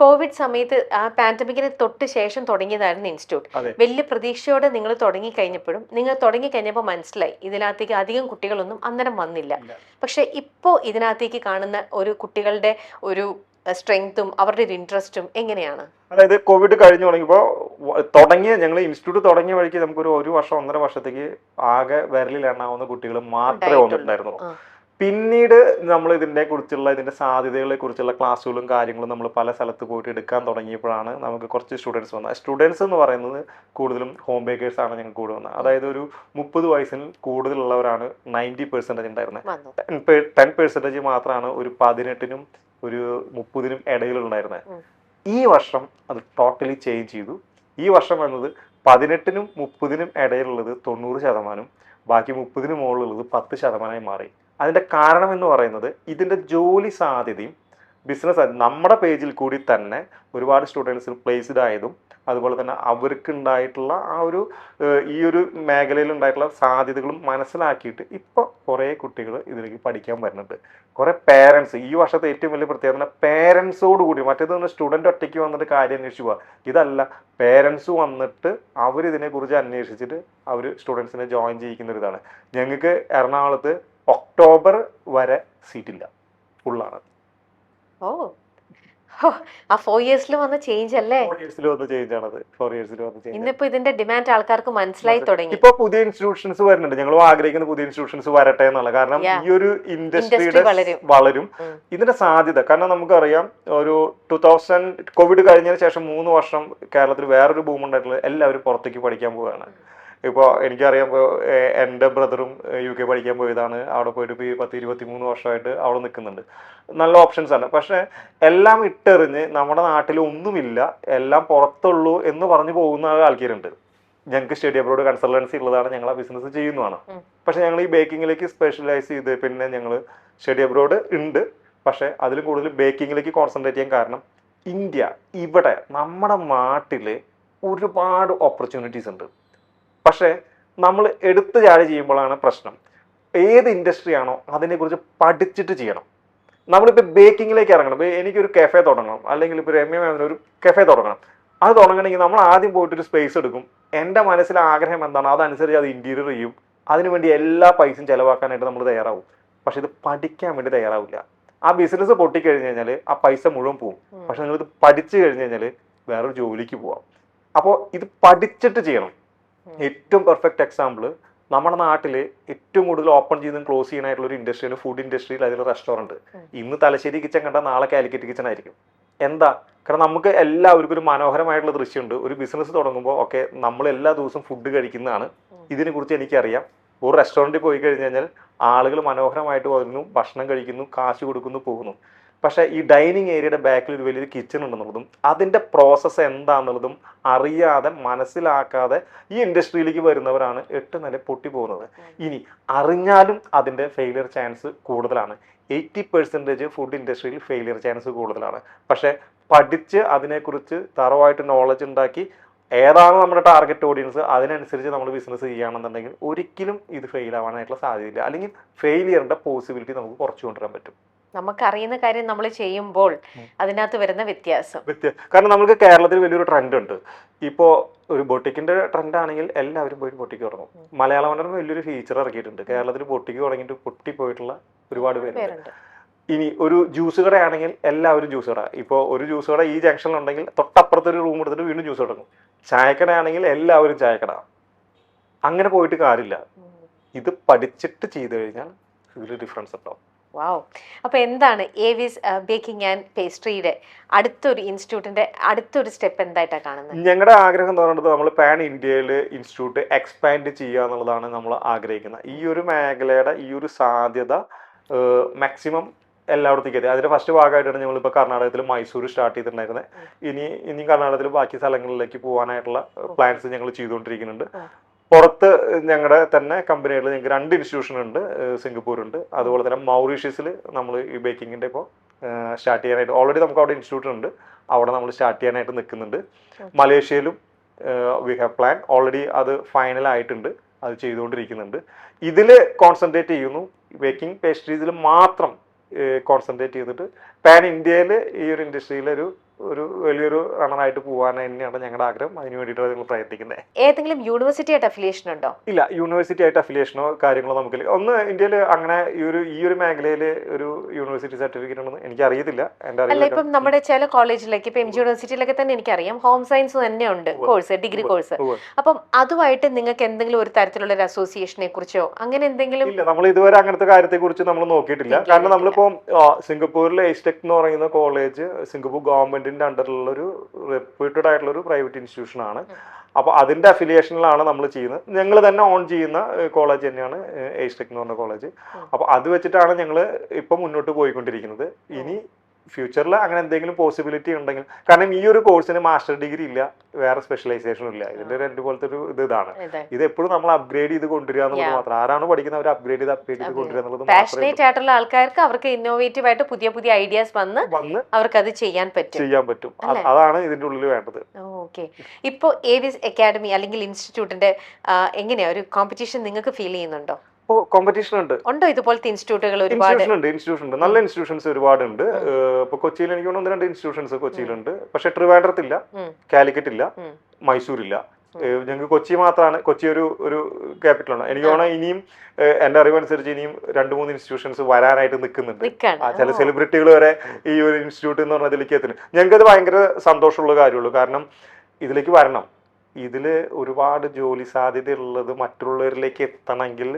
കോവിഡ് സമയത്ത് ആ പാൻഡമിക്കിന് തൊട്ട് ശേഷം തുടങ്ങിയതായിരുന്നു ഇൻസ്റ്റിറ്റ്യൂട്ട്. വലിയ പ്രതീക്ഷയോടെ നിങ്ങൾ തുടങ്ങി കഴിഞ്ഞപ്പോഴും നിങ്ങൾ തുടങ്ങി കഴിഞ്ഞപ്പോൾ മനസ്സിലായി ഇതിനകത്തേക്ക് അധികം കുട്ടികളൊന്നും അന്നേരം വന്നില്ല. പക്ഷെ ഇപ്പോ ഇതിനകത്തേക്ക് കാണുന്ന ഒരു കുട്ടികളുടെ ഒരു സ്ട്രെങ്തും അവരുടെ ഒരു ഇൻട്രസ്റ്റും എങ്ങനെയാണ്? അതായത് കോവിഡ് കഴിഞ്ഞു തുടങ്ങിയ ഞങ്ങൾ ഇൻസ്റ്റിറ്റ്യൂട്ട് തുടങ്ങിയ വഴിക്ക് നമുക്കൊരു 1 വർഷം 1.5 വർഷത്തേക്ക് ആകെ വിരലിൽ എണ്ണാവുന്ന കുട്ടികൾ മാത്രമേ വന്നിട്ടുണ്ടായിരുന്നുള്ളൂ. പിന്നീട് നമ്മൾ ഇതിന്റെ സാധ്യതകളെ കുറിച്ചുള്ള ക്ലാസ്സുകളും കാര്യങ്ങളും നമ്മൾ പല സ്ഥലത്ത് പോയിട്ട് എടുക്കാൻ തുടങ്ങിയപ്പോഴാണ് നമുക്ക് കുറച്ച് സ്റ്റുഡൻസ് വന്നത്. സ്റ്റുഡൻസ് എന്ന് പറയുന്നത് കൂടുതലും ഹോം ബേക്കേഴ്സ് ആണ് ഞങ്ങൾക്ക് കൂടെ വന്നത്. അതായത് ഒരു 30 വയസ്സിൽ കൂടുതലുള്ളവരാണ് 90% ഉണ്ടായിരുന്നത്. 10% മാത്രമാണ് ഒരു 18-നും ഒരു 30-നും ഇടയിലുണ്ടായിരുന്നത്. ഈ വർഷം അത് ടോട്ടലി ചേഞ്ച് ചെയ്തു. ഈ വർഷം വന്നത് 18-നും 30-നും ഇടയിലുള്ളത് 90%, ബാക്കി 30-ന് മുകളിലുള്ളത് 10% മാറി. അതിന്റെ കാരണം എന്ന് പറയുന്നത് ഇതിന്റെ ജോലി സാധ്യതയും ബിസിനസ് നമ്മുടെ പേജിൽ കൂടി തന്നെ ഒരുപാട് സ്റ്റുഡൻസ് പ്ലേസ്ഡ് ആയതും അതുപോലെ തന്നെ അവർക്ക് ഉണ്ടായിട്ടുള്ള ആ ഒരു ഈ ഒരു മേഖലയിൽ ഉണ്ടായിട്ടുള്ള സാധ്യതകളും മനസ്സിലാക്കിയിട്ട് ഇപ്പോൾ കുറേ കുട്ടികൾ ഇതിലേക്ക് പഠിക്കാൻ വരുന്നുണ്ട്. കുറേ പേരൻസ്, ഈ വർഷത്തെ ഏറ്റവും വലിയ പ്രത്യേകത പേരൻസോട് കൂടി, മറ്റേത് സ്റ്റുഡൻ്റ് ഒറ്റയ്ക്ക് വന്നിട്ട് കാര്യം അന്വേഷിച്ചു പോവുക, ഇതല്ല, പേരൻസ് വന്നിട്ട് അവരിതിനെക്കുറിച്ച് അന്വേഷിച്ചിട്ട് അവർ സ്റ്റുഡൻസിനെ ജോയിൻ ചെയ്യിക്കുന്ന ഒരു ഇതാണ്. ഞങ്ങൾക്ക് എറണാകുളത്ത് ഒക്ടോബർ വരെ സീറ്റില്ല, ഫുള്ളാണ്. ആ 4 ഇയേഴ്സിൽ വന്ന ചേഞ്ച് അല്ലേ? 4 ഇയേഴ്സിൽ വന്ന ചേഞ്ച് ആണത്. 4 ഇയേഴ്സിൽ വന്ന ചേഞ്ച്. ഇന്നിപ്പോ ഇതിന്റെ ഡിമാൻഡ് ആൾക്കാർക്ക് മനസ്സിലായി തുടങ്ങി. ഇപ്പൊ പുതിയ ഇൻസ്റ്റിറ്റ്യൂഷൻസ് വരുന്നുണ്ട്. ഞങ്ങൾ ആഗ്രഹിക്കുന്ന പുതിയ ഇൻസ്റ്റിറ്റ്യൂഷൻസ് വരട്ടെ എന്നുള്ള, കാരണം ഈ ഒരു ഇൻഡസ്ട്രിയുടെ വളരും. ഇതിന്റെ സാധ്യത, കാരണം നമുക്കറിയാം ഒരു 2000 കോവിഡ് കഴിഞ്ഞതിന് ശേഷം 3 വർഷം കേരളത്തിൽ വേറൊരു ബൂം ഉണ്ടായിട്ടുള്ളത് എല്ലാവരും പുറത്തേക്ക് പഠിക്കാൻ പോവുകയാണ്. ഇപ്പോൾ എനിക്കറിയാം, എൻ്റെ ബ്രദറും UK പഠിക്കാൻ പോയതാണ്. അവിടെ പോയിട്ട് ഇപ്പോൾ 10-23 വർഷമായിട്ട് അവിടെ നിൽക്കുന്നുണ്ട്. നല്ല ഓപ്ഷൻസ് ആണ്. പക്ഷേ എല്ലാം ഇട്ടെറിഞ്ഞ് നമ്മുടെ നാട്ടിൽ ഒന്നുമില്ല, എല്ലാം പുറത്തുള്ളൂ എന്ന് പറഞ്ഞു പോകുന്ന ആൾക്കാരുണ്ട്. ഞങ്ങൾക്ക് സ്റ്റഡി അബ്രോഡ് കൺസൾട്ടൻസി ഉള്ളതാണ്, ഞങ്ങൾ ആ ബിസിനസ് ചെയ്യുന്നതാണ്. പക്ഷെ ഞങ്ങൾ ഈ ബേക്കിങ്ങിലേക്ക് സ്പെഷ്യലൈസ് ചെയ്ത് പിന്നെ ഞങ്ങൾ സ്റ്റഡി അബ്രോഡ് ഉണ്ട്, പക്ഷെ അതിലും കൂടുതൽ ബേക്കിങ്ങിലേക്ക് കോൺസെൻട്രേറ്റ് ചെയ്യാൻ കാരണം ഇന്ത്യ, ഇവിടെ നമ്മുടെ നാട്ടിൽ ഒരുപാട് ഓപ്പർച്യൂണിറ്റീസ് ഉണ്ട്. പക്ഷേ നമ്മൾ എടുത്തു ചാടി ചെയ്യുമ്പോഴാണ് പ്രശ്നം. ഏത് ഇൻഡസ്ട്രി ആണോ അതിനെക്കുറിച്ച് പഠിച്ചിട്ട് ചെയ്യണം. നമ്മളിപ്പോൾ ബേക്കിങ്ങിലേക്ക് ഇറങ്ങണം. ഇപ്പോൾ എനിക്കൊരു കഫേ തുടങ്ങണം, അല്ലെങ്കിൽ ഇപ്പോൾ രമ്യ മാമിന് ഒരു കഫേ തുടങ്ങണം. അത് തുടങ്ങണമെങ്കിൽ നമ്മൾ ആദ്യം പോയിട്ടൊരു സ്പേസ് എടുക്കും. എൻ്റെ മനസ്സിലെ ആഗ്രഹം എന്താണ് അതനുസരിച്ച് അത് ഇൻറ്റീരിയർ ചെയ്യും. അതിനുവേണ്ടി എല്ലാ പൈസയും ചിലവാക്കാനായിട്ട് നമ്മൾ തയ്യാറാവും. പക്ഷെ ഇത് പഠിക്കാൻ വേണ്ടി തയ്യാറാവില്ല. ആ ബിസിനസ് പൊട്ടിക്കഴിഞ്ഞ് കഴിഞ്ഞാൽ ആ പൈസ മുഴുവൻ പോകും. പക്ഷെ നിങ്ങളിത് പഠിച്ചു കഴിഞ്ഞ് കഴിഞ്ഞാൽ വേറൊരു ജോലിക്ക് പോവാം. അപ്പോൾ ഇത് പഠിച്ചിട്ട് ചെയ്യണം. ഏറ്റവും പെർഫെക്റ്റ് എക്സാമ്പിൾ, നമ്മുടെ നാട്ടിൽ ഏറ്റവും കൂടുതൽ ഓപ്പൺ ചെയ്തും ക്ലോസ് ചെയ്യാനായിട്ടുള്ള ഒരു ഇൻഡസ്ട്രിയാണ് ഫുഡ് ഇൻഡസ്ട്രിയിൽ. അതിൽ റെസ്റ്റോറൻറ്റ്. ഇന്ന് തലശ്ശേരി കിച്ചൺ കണ്ടാൽ നാളെ കാലിക്കറ്റ് കിച്ചൺ ആയിരിക്കും. എന്താ? കാരണം നമുക്ക് എല്ലാവർക്കും ഒരു മനോഹരമായിട്ടുള്ള ദൃശ്യമുണ്ട്. ഒരു ബിസിനസ് തുടങ്ങുമ്പോൾ ഒക്കെ നമ്മൾ എല്ലാ ദിവസവും ഫുഡ് കഴിക്കുന്നതാണ്. ഇതിനെക്കുറിച്ച് എനിക്കറിയാം. ഒരു റെസ്റ്റോറൻറ്റിൽ പോയി കഴിഞ്ഞ് കഴിഞ്ഞാൽ ആളുകൾ മനോഹരമായിട്ട് വരുന്നു, ഭക്ഷണം കഴിക്കുന്നു, കാശ് കൊടുക്കുന്നു, പോകുന്നു. പക്ഷേ ഈ ഡൈനിങ് ഏരിയയുടെ ബാക്കിൽ ഒരു വലിയൊരു കിച്ചൺ ഉണ്ടെന്നുള്ളതും അതിൻ്റെ പ്രോസസ്സ് എന്താണെന്നുള്ളതും അറിയാതെ മനസ്സിലാക്കാതെ ഈ ഇൻഡസ്ട്രിയിലേക്ക് വരുന്നവരാണ് 8 നില പൊട്ടി പോകുന്നത്. ഇനി അറിഞ്ഞാലും അതിൻ്റെ ഫെയിലിയർ ചാൻസ് കൂടുതലാണ്. 80% ഫുഡ് ഇൻഡസ്ട്രിയിൽ ഫെയിലിയർ ചാൻസ് കൂടുതലാണ്. പക്ഷേ പഠിച്ച് അതിനെക്കുറിച്ച് തറവായിട്ട് നോളജ് ഉണ്ടാക്കി ഏതാണ് നമ്മുടെ ടാർഗറ്റ് ഓഡിയൻസ് അതിനനുസരിച്ച് നമ്മൾ ബിസിനസ് ചെയ്യുകയാണെന്നുണ്ടെങ്കിൽ ഒരിക്കലും ഇത് ഫെയിൽ ആവാനായിട്ടുള്ള സാധ്യതയില്ല. അല്ലെങ്കിൽ ഫെയിലിയറിൻ്റെ പോസിബിലിറ്റി നമുക്ക് കുറച്ച് കൊണ്ടുവരാൻ പറ്റും. നമുക്കറിയുന്ന കാര്യം നമ്മൾ ചെയ്യുമ്പോൾ അതിനകത്ത് വരുന്ന വ്യത്യാസം. കാരണം നമുക്ക് കേരളത്തിൽ വലിയൊരു ട്രെൻഡ് ഉണ്ട്. ഇപ്പോൾ ഒരു ബൊട്ടിക്കിന്റെ ട്രെൻഡ് ആണെങ്കിൽ എല്ലാവരും പോയി ബൊട്ടിക്ക് തുടങ്ങും. മലയാള മനോരമ വലിയൊരു ഫീച്ചർ ഇറക്കിയിട്ടുണ്ട്. കേരളത്തിൽ ബൊട്ടിക്ക് തുടങ്ങിയിട്ട് പൊട്ടിപ്പോയിട്ടുള്ള ഒരുപാട് പേരുണ്ട്. ഇനി ഒരു ജ്യൂസ് കടയാണെങ്കിൽ എല്ലാവരും ജ്യൂസ് കട. ഇപ്പോൾ ഒരു ജ്യൂസ് കട ഈ ജംഗ്ഷനിലുണ്ടെങ്കിൽ തൊട്ടപ്പുറത്തൊരു റൂം എടുത്തിട്ട് വീണ്ടും ജ്യൂസ് തുടങ്ങും. ചായക്കടയാണെങ്കിൽ എല്ലാവരും ചായക്കട. അങ്ങനെ പോയിട്ട് കാര്യമില്ല. ഇത് പഠിച്ചിട്ട് ചെയ്തു കഴിഞ്ഞാൽ ഇതിൽ ഡിഫറൻസ് ഉണ്ടാവും. വാവ്. അപ്പോൾ എന്താണ് ഏവിസ് ബേക്കിംഗ് ആൻഡ് പേസ്ട്രിയുടെ അടുത്തൊരു ഇൻസ്റ്റിറ്റ്യൂട്ടിന്റെ അടുത്തൊരു സ്റ്റെപ്പ് എന്തായിട്ടാണ് കാണുന്നത്? ഞങ്ങളുടെ ആഗ്രഹം എന്ന് പറയുന്നത് നമ്മൾ പാൻ ഇന്ത്യയിൽ ഇൻസ്റ്റിറ്റ്യൂട്ട് എക്സ്പാൻഡ് ചെയ്യുക എന്നുള്ളതാണ് നമ്മൾ ആഗ്രഹിക്കുന്നത്. ഈ ഒരു മേഖലയുടെ ഈ ഒരു സാധ്യത മാക്സിമം എല്ലായിടത്തേക്ക് എത്തി. അതിന്റെ ഫസ്റ്റ് ഭാഗമായിട്ടാണ് ഞങ്ങളിപ്പോൾ കർണാടകത്തിൽ മൈസൂർ സ്റ്റാർട്ട് ചെയ്തിട്ടുണ്ടായിരുന്നത്. ഇനി കർണാടകത്തിൽ ബാക്കി സ്ഥലങ്ങളിലേക്ക് പോകാനായിട്ടുള്ള പ്ലാൻസ് ഞങ്ങൾ ചെയ്തുകൊണ്ടിരിക്കുന്നുണ്ട്. പുറത്ത് ഞങ്ങളുടെ തന്നെ കമ്പനികളിൽ ഞങ്ങൾക്ക് 2 ഇൻസ്റ്റിറ്റ്യൂഷൻ ഉണ്ട്. സിംഗപ്പൂരുണ്ട്, അതുപോലെ തന്നെ മൗറീഷ്യസിൽ നമ്മൾ ഈ ബേക്കിങ്ങിൻ്റെ ഇപ്പോൾ സ്റ്റാർട്ട് ചെയ്യാനായിട്ട് ഓൾറെഡി നമുക്ക് അവിടെ ഇൻസ്റ്റിറ്റ്യൂട്ട് ഉണ്ട്, അവിടെ നമ്മൾ സ്റ്റാർട്ട് ചെയ്യാനായിട്ട് നിൽക്കുന്നുണ്ട്. മലേഷ്യയിലും വി ഹാവ് പ്ലാൻ, ഓൾറെഡി അത് ഫൈനൽ ആയിട്ടുണ്ട്, അത് ചെയ്തുകൊണ്ടിരിക്കുന്നുണ്ട്. ഇതിൽ കോൺസെൻട്രേറ്റ് ചെയ്യുന്നു, ബേക്കിംഗ് പേസ്ട്രീസിൽ മാത്രം കോൺസെൻട്രേറ്റ് ചെയ്തിട്ട് പാൻ ഇന്ത്യയിൽ ഈ ഒരു ഇൻഡസ്ട്രിയിലൊരു വലിയൊരു റണ്ണറായിട്ട് പോകാൻ തന്നെയാണ് ഞങ്ങളുടെ ആഗ്രഹം. അതിന് വേണ്ടിയിട്ടാണ് ഞങ്ങൾ പ്രയത്നിക്കുന്നത്. ഏതെങ്കിലും യൂണിവേഴ്സിറ്റി ആയിട്ട് അഫിലിയേഷൻ ഉണ്ടോ? ഇല്ല, യൂണിവേഴ്സിറ്റി ആയിട്ട് അഫിലിയേഷനോ കാര്യങ്ങളോ നമുക്കില്ല. ഒന്ന് ഇന്ത്യയിൽ അങ്ങനെ ഈ ഒരു മേഖലയിൽ ഒരു യൂണിവേഴ്സിറ്റി സർട്ടിഫിക്കറ്റ് ഉണ്ടെന്ന് എനിക്ക് അറിയത്തില്ല. എൻ്റെ അല്ല, ഇപ്പം നമ്മുടെ ചില കോളേജിലേക്ക് ഇപ്പം എം ജി യൂണിവേഴ്സിറ്റിയിലൊക്കെ തന്നെ എനിക്കറിയാം ഹോം സയൻസ് തന്നെ ഉണ്ട് കോഴ്സ്, ഡിഗ്രി കോഴ്സ്. അപ്പം അതുമായിട്ട് നിങ്ങൾക്ക് എന്തെങ്കിലും ഒരു തരത്തിലുള്ള ഒരു അസോസിയേഷനെ കുറിച്ചോ അങ്ങനെ എന്തെങ്കിലും? ഇല്ല, നമ്മൾ ഇതുവരെ അങ്ങനത്തെ കാര്യത്തെ കുറിച്ച് നമ്മൾ നോക്കിയിട്ടില്ല. കാരണം നമ്മളിപ്പോ സിംഗപ്പൂരിലെ എയ്സ്റ്റെക് എന്ന് പറയുന്ന കോളേജ് സിംഗപ്പൂർ ഗവൺമെന്റിന്റെ അണ്ടറിലുള്ള ഒരു റെപ്യൂട്ടഡ് ആയിട്ടുള്ള ഒരു പ്രൈവറ്റ് ഇൻസ്റ്റിറ്റ്യൂഷൻ ആണ്. അപ്പോൾ അതിന്റെ അഫിലിയേഷനിലാണ് നമ്മൾ ചെയ്യുന്നത്. ഞങ്ങൾ തന്നെ ഓൺ ചെയ്യുന്ന കോളേജ് തന്നെയാണ് എയ്സ്റ്റെക് എന്ന് പറഞ്ഞ കോളേജ്. അപ്പോൾ അത് വെച്ചിട്ടാണ് ഞങ്ങൾ ഇപ്പം മുന്നോട്ട് പോയിക്കൊണ്ടിരിക്കുന്നത്. ഇനി ഫ്യൂച്ചറിൽ അങ്ങനെ എന്തെങ്കിലും പോസിബിലിറ്റി ഉണ്ടെങ്കിൽ, കാരണം ഈ ഒരു കോഴ്സിന് മാസ്റ്റർ ഡിഗ്രി ഇല്ല, വേറെ സ്പെഷ്യലൈസേഷനും ഇല്ല. ഇതിന്റെ രണ്ട് പോലത്തെ ഒരു ഇതാണ്. ഇത് എപ്പോഴും നമ്മൾ അപ്ഗ്രേഡ് ചെയ്ത് കൊണ്ടുവരിക എന്നുള്ളത് മാത്രം. ആരാണ് പഠിക്കുന്നത് അവർ അപ്ഗ്രേഡ് ചെയ്ത് കൊണ്ടുവരിക എന്നുള്ളത്. പാഷനേറ്റ് ആയിട്ടുള്ള ആൾക്കാർക്ക് അവർക്ക് ഇന്നോവേറ്റീവ് ആയിട്ട് പുതിയ ഐഡിയാസ് വന്ന് അവർക്ക് അത് ചെയ്യാൻ പറ്റും. അതാണ് ഇതിന്റെ ഉള്ളിൽ വേണ്ടത്. ഓക്കെ. ഇപ്പോ ഏവിസ് അക്കാഡമി അല്ലെങ്കിൽ ഇൻസ്റ്റിറ്റ്യൂട്ടിന്റെ എങ്ങനെയാ ഒരു കോമ്പറ്റീഷൻ നിങ്ങൾക്ക് ഫീൽ ചെയ്യുന്നുണ്ടോ? കോമ്പറ്റീഷൻ ഉണ്ടോ? ഇതുപോലത്തെ ഇൻസ്റ്റിറ്റ്യൂട്ടുകൾ ഒരുപാട് ഇൻസ്റ്റിറ്റ്യൂഷൻ ഉണ്ട്, നല്ല ഇൻസ്റ്റിറ്റ്യൂഷൻസ് ഒരുപാടുണ്ട്. ഇപ്പൊ കൊച്ചിയിൽ എനിക്ക് തോന്നുന്നു 2 ഇൻസ്റ്റിറ്റ്യൂഷൻസ് കൊച്ചിയിലുണ്ട്. പക്ഷെ ട്രിവാൻഡ്രത്തില്ല, കാലിക്കറ്റ് ഇല്ല, മൈസൂരില്ല. ഞങ്ങൾക്ക് കൊച്ചി മാത്രമാണ്, കൊച്ചി ഒരു ക്യാപിറ്റലാണ്. എനിക്ക് തോന്നുന്നു ഇനിയും എന്റെ അറിവനുസരിച്ച് ഇനിയും 2-3 ഇൻസ്റ്റിറ്റ്യൂഷൻസ് വരാനായിട്ട് നിൽക്കുന്നുണ്ട്. ചില സെലിബ്രിറ്റികൾ വരെ ഈ ഒരു ഇൻസ്റ്റിറ്റ്യൂട്ട് എന്ന് പറഞ്ഞതിലേക്ക് എത്തുന്നു. ഞങ്ങൾക്കത് ഭയങ്കര സന്തോഷമുള്ള കാര്യമുള്ളൂ. കാരണം ഇതിലേക്ക് വരണം, ഇതില് ഒരുപാട് ജോലി സാധ്യതയുള്ളത് മറ്റുള്ളവരിലേക്ക് എത്തണമെങ്കിൽ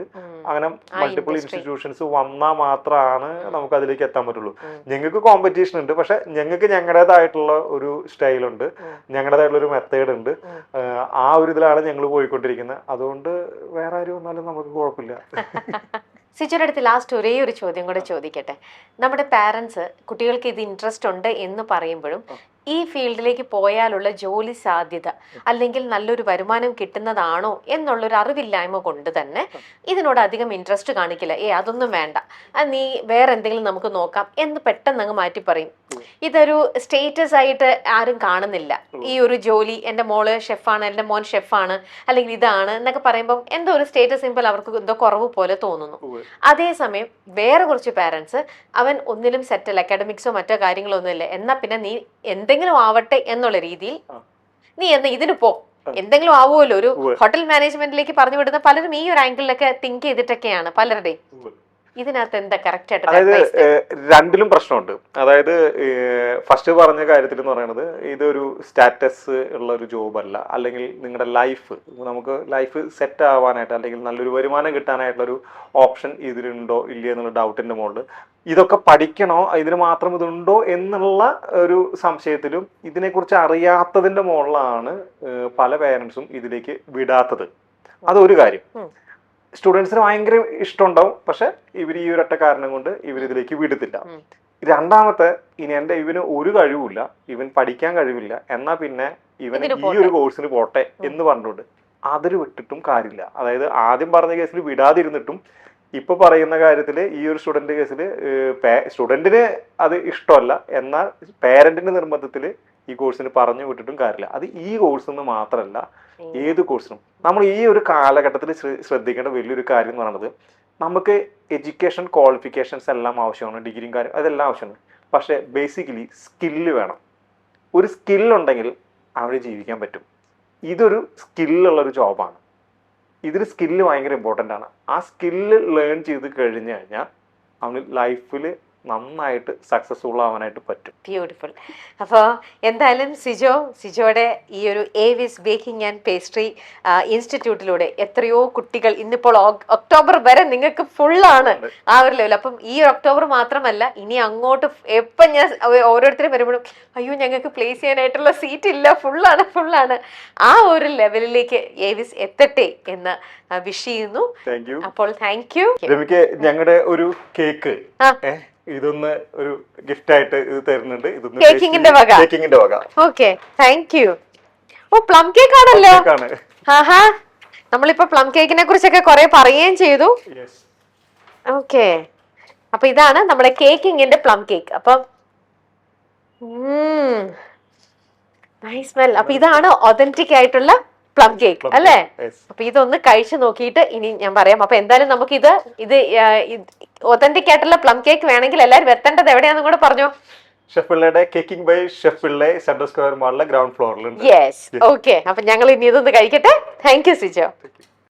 അങ്ങനെ മൾട്ടിപ്പിൾ ഇൻസ്റ്റിറ്റ്യൂഷൻസ് വന്നാൽ മാത്രമാണ് നമുക്ക് അതിലേക്ക് എത്താൻ പറ്റുള്ളൂ. ഞങ്ങൾക്ക് കോമ്പറ്റീഷൻ ഉണ്ട്, പക്ഷെ ഞങ്ങൾക്ക് ഞങ്ങളുടേതായിട്ടുള്ള ഒരു സ്റ്റൈലുണ്ട്, ഞങ്ങളുടേതായിട്ടുള്ള ഒരു മെത്തേഡ് ഉണ്ട്. ആ ഒരു ഇതിലാണ് ഞങ്ങൾ പോയിക്കൊണ്ടിരിക്കുന്നത്. അതുകൊണ്ട് വേറെ ആരും വന്നാലും നമുക്ക് കുഴപ്പമില്ല. സിജോയുടെ അടുത്ത് ലാസ്റ്റ് ഒരേ ഒരു ചോദ്യം കൂടെ ചോദിക്കട്ടെ. നമ്മുടെ പാരൻസ് കുട്ടികൾക്ക് ഇത് ഇൻട്രസ്റ്റ് ഉണ്ട് എന്ന് പറയുമ്പോഴും ഈ ഫീൽഡിലേക്ക് പോയാലുള്ള ജോലി സാധ്യത അല്ലെങ്കിൽ നല്ലൊരു വരുമാനം കിട്ടുന്നതാണോ എന്നുള്ളൊരു അറിവില്ലായ്മ കൊണ്ട് തന്നെ ഇതിനോട് അധികം ഇൻട്രസ്റ്റ് കാണിക്കില്ല. അതൊന്നും വേണ്ട, നീ വേറെ എന്തെങ്കിലും നമുക്ക് നോക്കാം എന്ന് പെട്ടെന്ന് അങ്ങ് മാറ്റി പറയും. ഇതൊരു സ്റ്റേറ്റസ് ആയിട്ട് ആരും കാണുന്നില്ല. ഈ ഒരു ജോലി എൻ്റെ മോള് ഷെഫാണ്, എൻ്റെ മോൻ ഷെഫാണ്, അല്ലെങ്കിൽ ഇതാണ് എന്നൊക്കെ പറയുമ്പോൾ എന്തോ ഒരു സ്റ്റേറ്റസ് സിമ്പിൾ അവർക്ക് എന്തോ കുറവ് പോലെ തോന്നുന്നു. അതേസമയം വേറെ കുറച്ച് പാരൻസ് അവൻ ഒന്നിലും സെറ്റൽ, അക്കാഡമിക്സോ മറ്റോ കാര്യങ്ങളോ ഒന്നുമില്ല, എന്നാ പിന്നെ നീ എന്തെങ്കിലും ആവട്ടെ എന്നുള്ള രീതിയിൽ നീ ഇതിന് പോ, എന്തെങ്കിലും ആവുമല്ലോ. ഒരു ഹോട്ടൽ മാനേജ്മെന്റിലേക്ക് പറഞ്ഞു വിടുന്ന പലരും ഈ ഒരു ആംഗിളിലൊക്കെ തിങ്ക് ചെയ്തിട്ടൊക്കെയാണ് പലരുടെയും. ഇതിനകത്ത് എന്താ കറക്റ്റ് ആയിട്ട്? അതായത് രണ്ടിലും പ്രശ്നമുണ്ട്. അതായത് ഫസ്റ്റ് പറഞ്ഞ കാര്യത്തിൽ എന്ന് പറയുന്നത് ഇതൊരു സ്റ്റാറ്റസ് ഉള്ള ഒരു ജോബ് അല്ല, അല്ലെങ്കിൽ നിങ്ങളുടെ നമുക്ക് ലൈഫ് സെറ്റ് ആവാനായിട്ട് അല്ലെങ്കിൽ നല്ലൊരു വരുമാനം കിട്ടാനായിട്ടുള്ള ഒരു ഓപ്ഷൻ ഇതിലുണ്ടോ ഇല്ല എന്നുള്ള ഡൗട്ടിന്റെ മുകളിൽ ഇതൊക്കെ പഠിക്കണോ, ഇതിന് മാത്രം ഇതുണ്ടോ എന്നുള്ള ഒരു സംശയത്തിലും ഇതിനെക്കുറിച്ച് അറിയാത്തതിന്റെ മുകളിലാണ് പല പേരൻസും ഇതിലേക്ക് വിടാത്തത്. അതൊരു കാര്യം. സ്റ്റുഡൻസിന് ഭയങ്കര ഇഷ്ടമുണ്ടാവും, പക്ഷെ ഇവർ ഈ ഒരൊറ്റ കാരണം കൊണ്ട് ഇവരിതിലേക്ക് വിടത്തില്ല. രണ്ടാമത്തെ, ഇവന് ഒരു കഴിവില്ല, ഇവൻ പഠിക്കാൻ കഴിവില്ല, എന്നാ പിന്നെ ഇവൻ ഈ ഒരു കോഴ്സിന് പോട്ടെ എന്ന് പറഞ്ഞുകൊണ്ട് അതിൽ വിട്ടിട്ടും കാര്യമില്ല. അതായത് ആദ്യം പറഞ്ഞ കേസിൽ വിടാതിരുന്നിട്ടും ഇപ്പൊ പറയുന്ന കാര്യത്തിൽ ഈ ഒരു സ്റ്റുഡന്റ് കേസിൽ സ്റ്റുഡന്റിന് അത് ഇഷ്ടമല്ല, എന്നാൽ പേരന്റിന്റെ നിർബന്ധത്തിൽ ഈ കോഴ്സിന് പറഞ്ഞു വിട്ടിട്ടും കാര്യമില്ല. അത് ഈ കോഴ്സ് എന്ന് മാത്രമല്ല, ഏത് കോഴ്സിനും നമ്മൾ ഈ ഒരു കാലഘട്ടത്തിൽ ശ്രദ്ധിക്കേണ്ട വലിയൊരു കാര്യം എന്ന് പറയുന്നത്, നമുക്ക് എഡ്യൂക്കേഷൻ ക്വാളിഫിക്കേഷൻസ് എല്ലാം ആവശ്യമാണ്, ഡിഗ്രിയും കാര്യം അതെല്ലാം ആവശ്യമാണ്. പക്ഷെ ബേസിക്കലി സ്കില്ല് വേണം. ഒരു സ്കില്ലുണ്ടെങ്കിൽ അവിടെ ജീവിക്കാൻ പറ്റും. ഇതൊരു സ്കില്ലുള്ളൊരു ജോബാണ്. ഇതിൽ സ്കില്ല് ഭയങ്കര ഇമ്പോർട്ടൻ്റ് ആണ്. ആ സ്കില്ല് ലേൺ ചെയ്ത് കഴിഞ്ഞു കഴിഞ്ഞാൽ അവന് ലൈഫിൽ നന്നായിട്ട് സക്സസ്ഫുൾ ആവാനായിട്ട് പറ്റും. ബ്യൂട്ടിഫുൾ. അപ്പോൾ എന്തായാലും സിജോയുടെ ഈ ഒരു ഏവിസ് ബേക്കിംഗ് ആൻഡ് പേസ്ട്രി ഇൻസ്റ്റിറ്റ്യൂട്ടിലൂടെ എത്രയോ കുട്ടികൾ ഇന്നിപ്പോൾ ഒക്ടോബർ വരെ നിങ്ങൾക്ക് ഫുള്ളാണ് ആ ഒരു ലെവൽ. അപ്പം ഈ ഒക്ടോബർ മാത്രമല്ല, ഇനി അങ്ങോട്ട് എപ്പം ഞാൻ ഓരോരുത്തരും വരുമ്പോഴും അയ്യോ ഞങ്ങൾക്ക് പ്ലേസ് ചെയ്യാനായിട്ടുള്ള സീറ്റ് ഇല്ല, ഫുള്ളാണ് ആ ഒരു ലെവലിലേക്ക് ഏവിസ് എത്തട്ടെ എന്ന് വിഷ് ചെയ്യുന്നു. അപ്പോൾ താങ്ക് യു. ഞങ്ങളുടെ ഒരു കേക്ക് ഇതൊന്ന് ഒരു ഗിഫ്റ്റ് ആയിട്ട് ഇത് തരുന്നുണ്ട്. കേക്കിങ്ങിന്റെ വക. Okay, thank you. ഓ, പ്ലം കേക്ക് ആണല്ലോ. ആഹാ, നമ്മളിപ്പോ പ്ലം കേക്കിനെ കുറിച്ചൊക്കെ കുറെ പറയുകയും ചെയ്തു. ഓക്കെ, അപ്പൊ ഇതാണ് നമ്മുടെ കേക്കിങ്ങിന്റെ പ്ലം കേക്ക്. അപ്പം നൈസ് സ്മെൽ. അപ്പൊ ഇതാണ് ഒതന്റിക് ആയിട്ടുള്ള പ്ലം കേക്ക് അല്ലേ? അപ്പൊ ഇതൊന്ന് കഴിച്ചു നോക്കിയിട്ട് ഇനി ഞാൻ പറയാം. അപ്പൊ എന്തായാലും നമുക്ക് ഇത് ഒതന്റിക് ആയിട്ടുള്ള പ്ലം കേക്ക് വേണമെങ്കിൽ എല്ലാവരും എത്തേണ്ടത് എവിടെയാണെന്നും കൂടെ പറഞ്ഞോ. ഷെഫ് പിള്ളയുടെ caking by chef Pillai central square മാളിലെ ഗ്രൗണ്ട് ഫ്ലോറിലുണ്ട്. Yes, okay. അപ്പൊ ഞങ്ങൾ ഇനി ഇതൊന്ന് കഴിക്കട്ടെ. Thank you Sijo.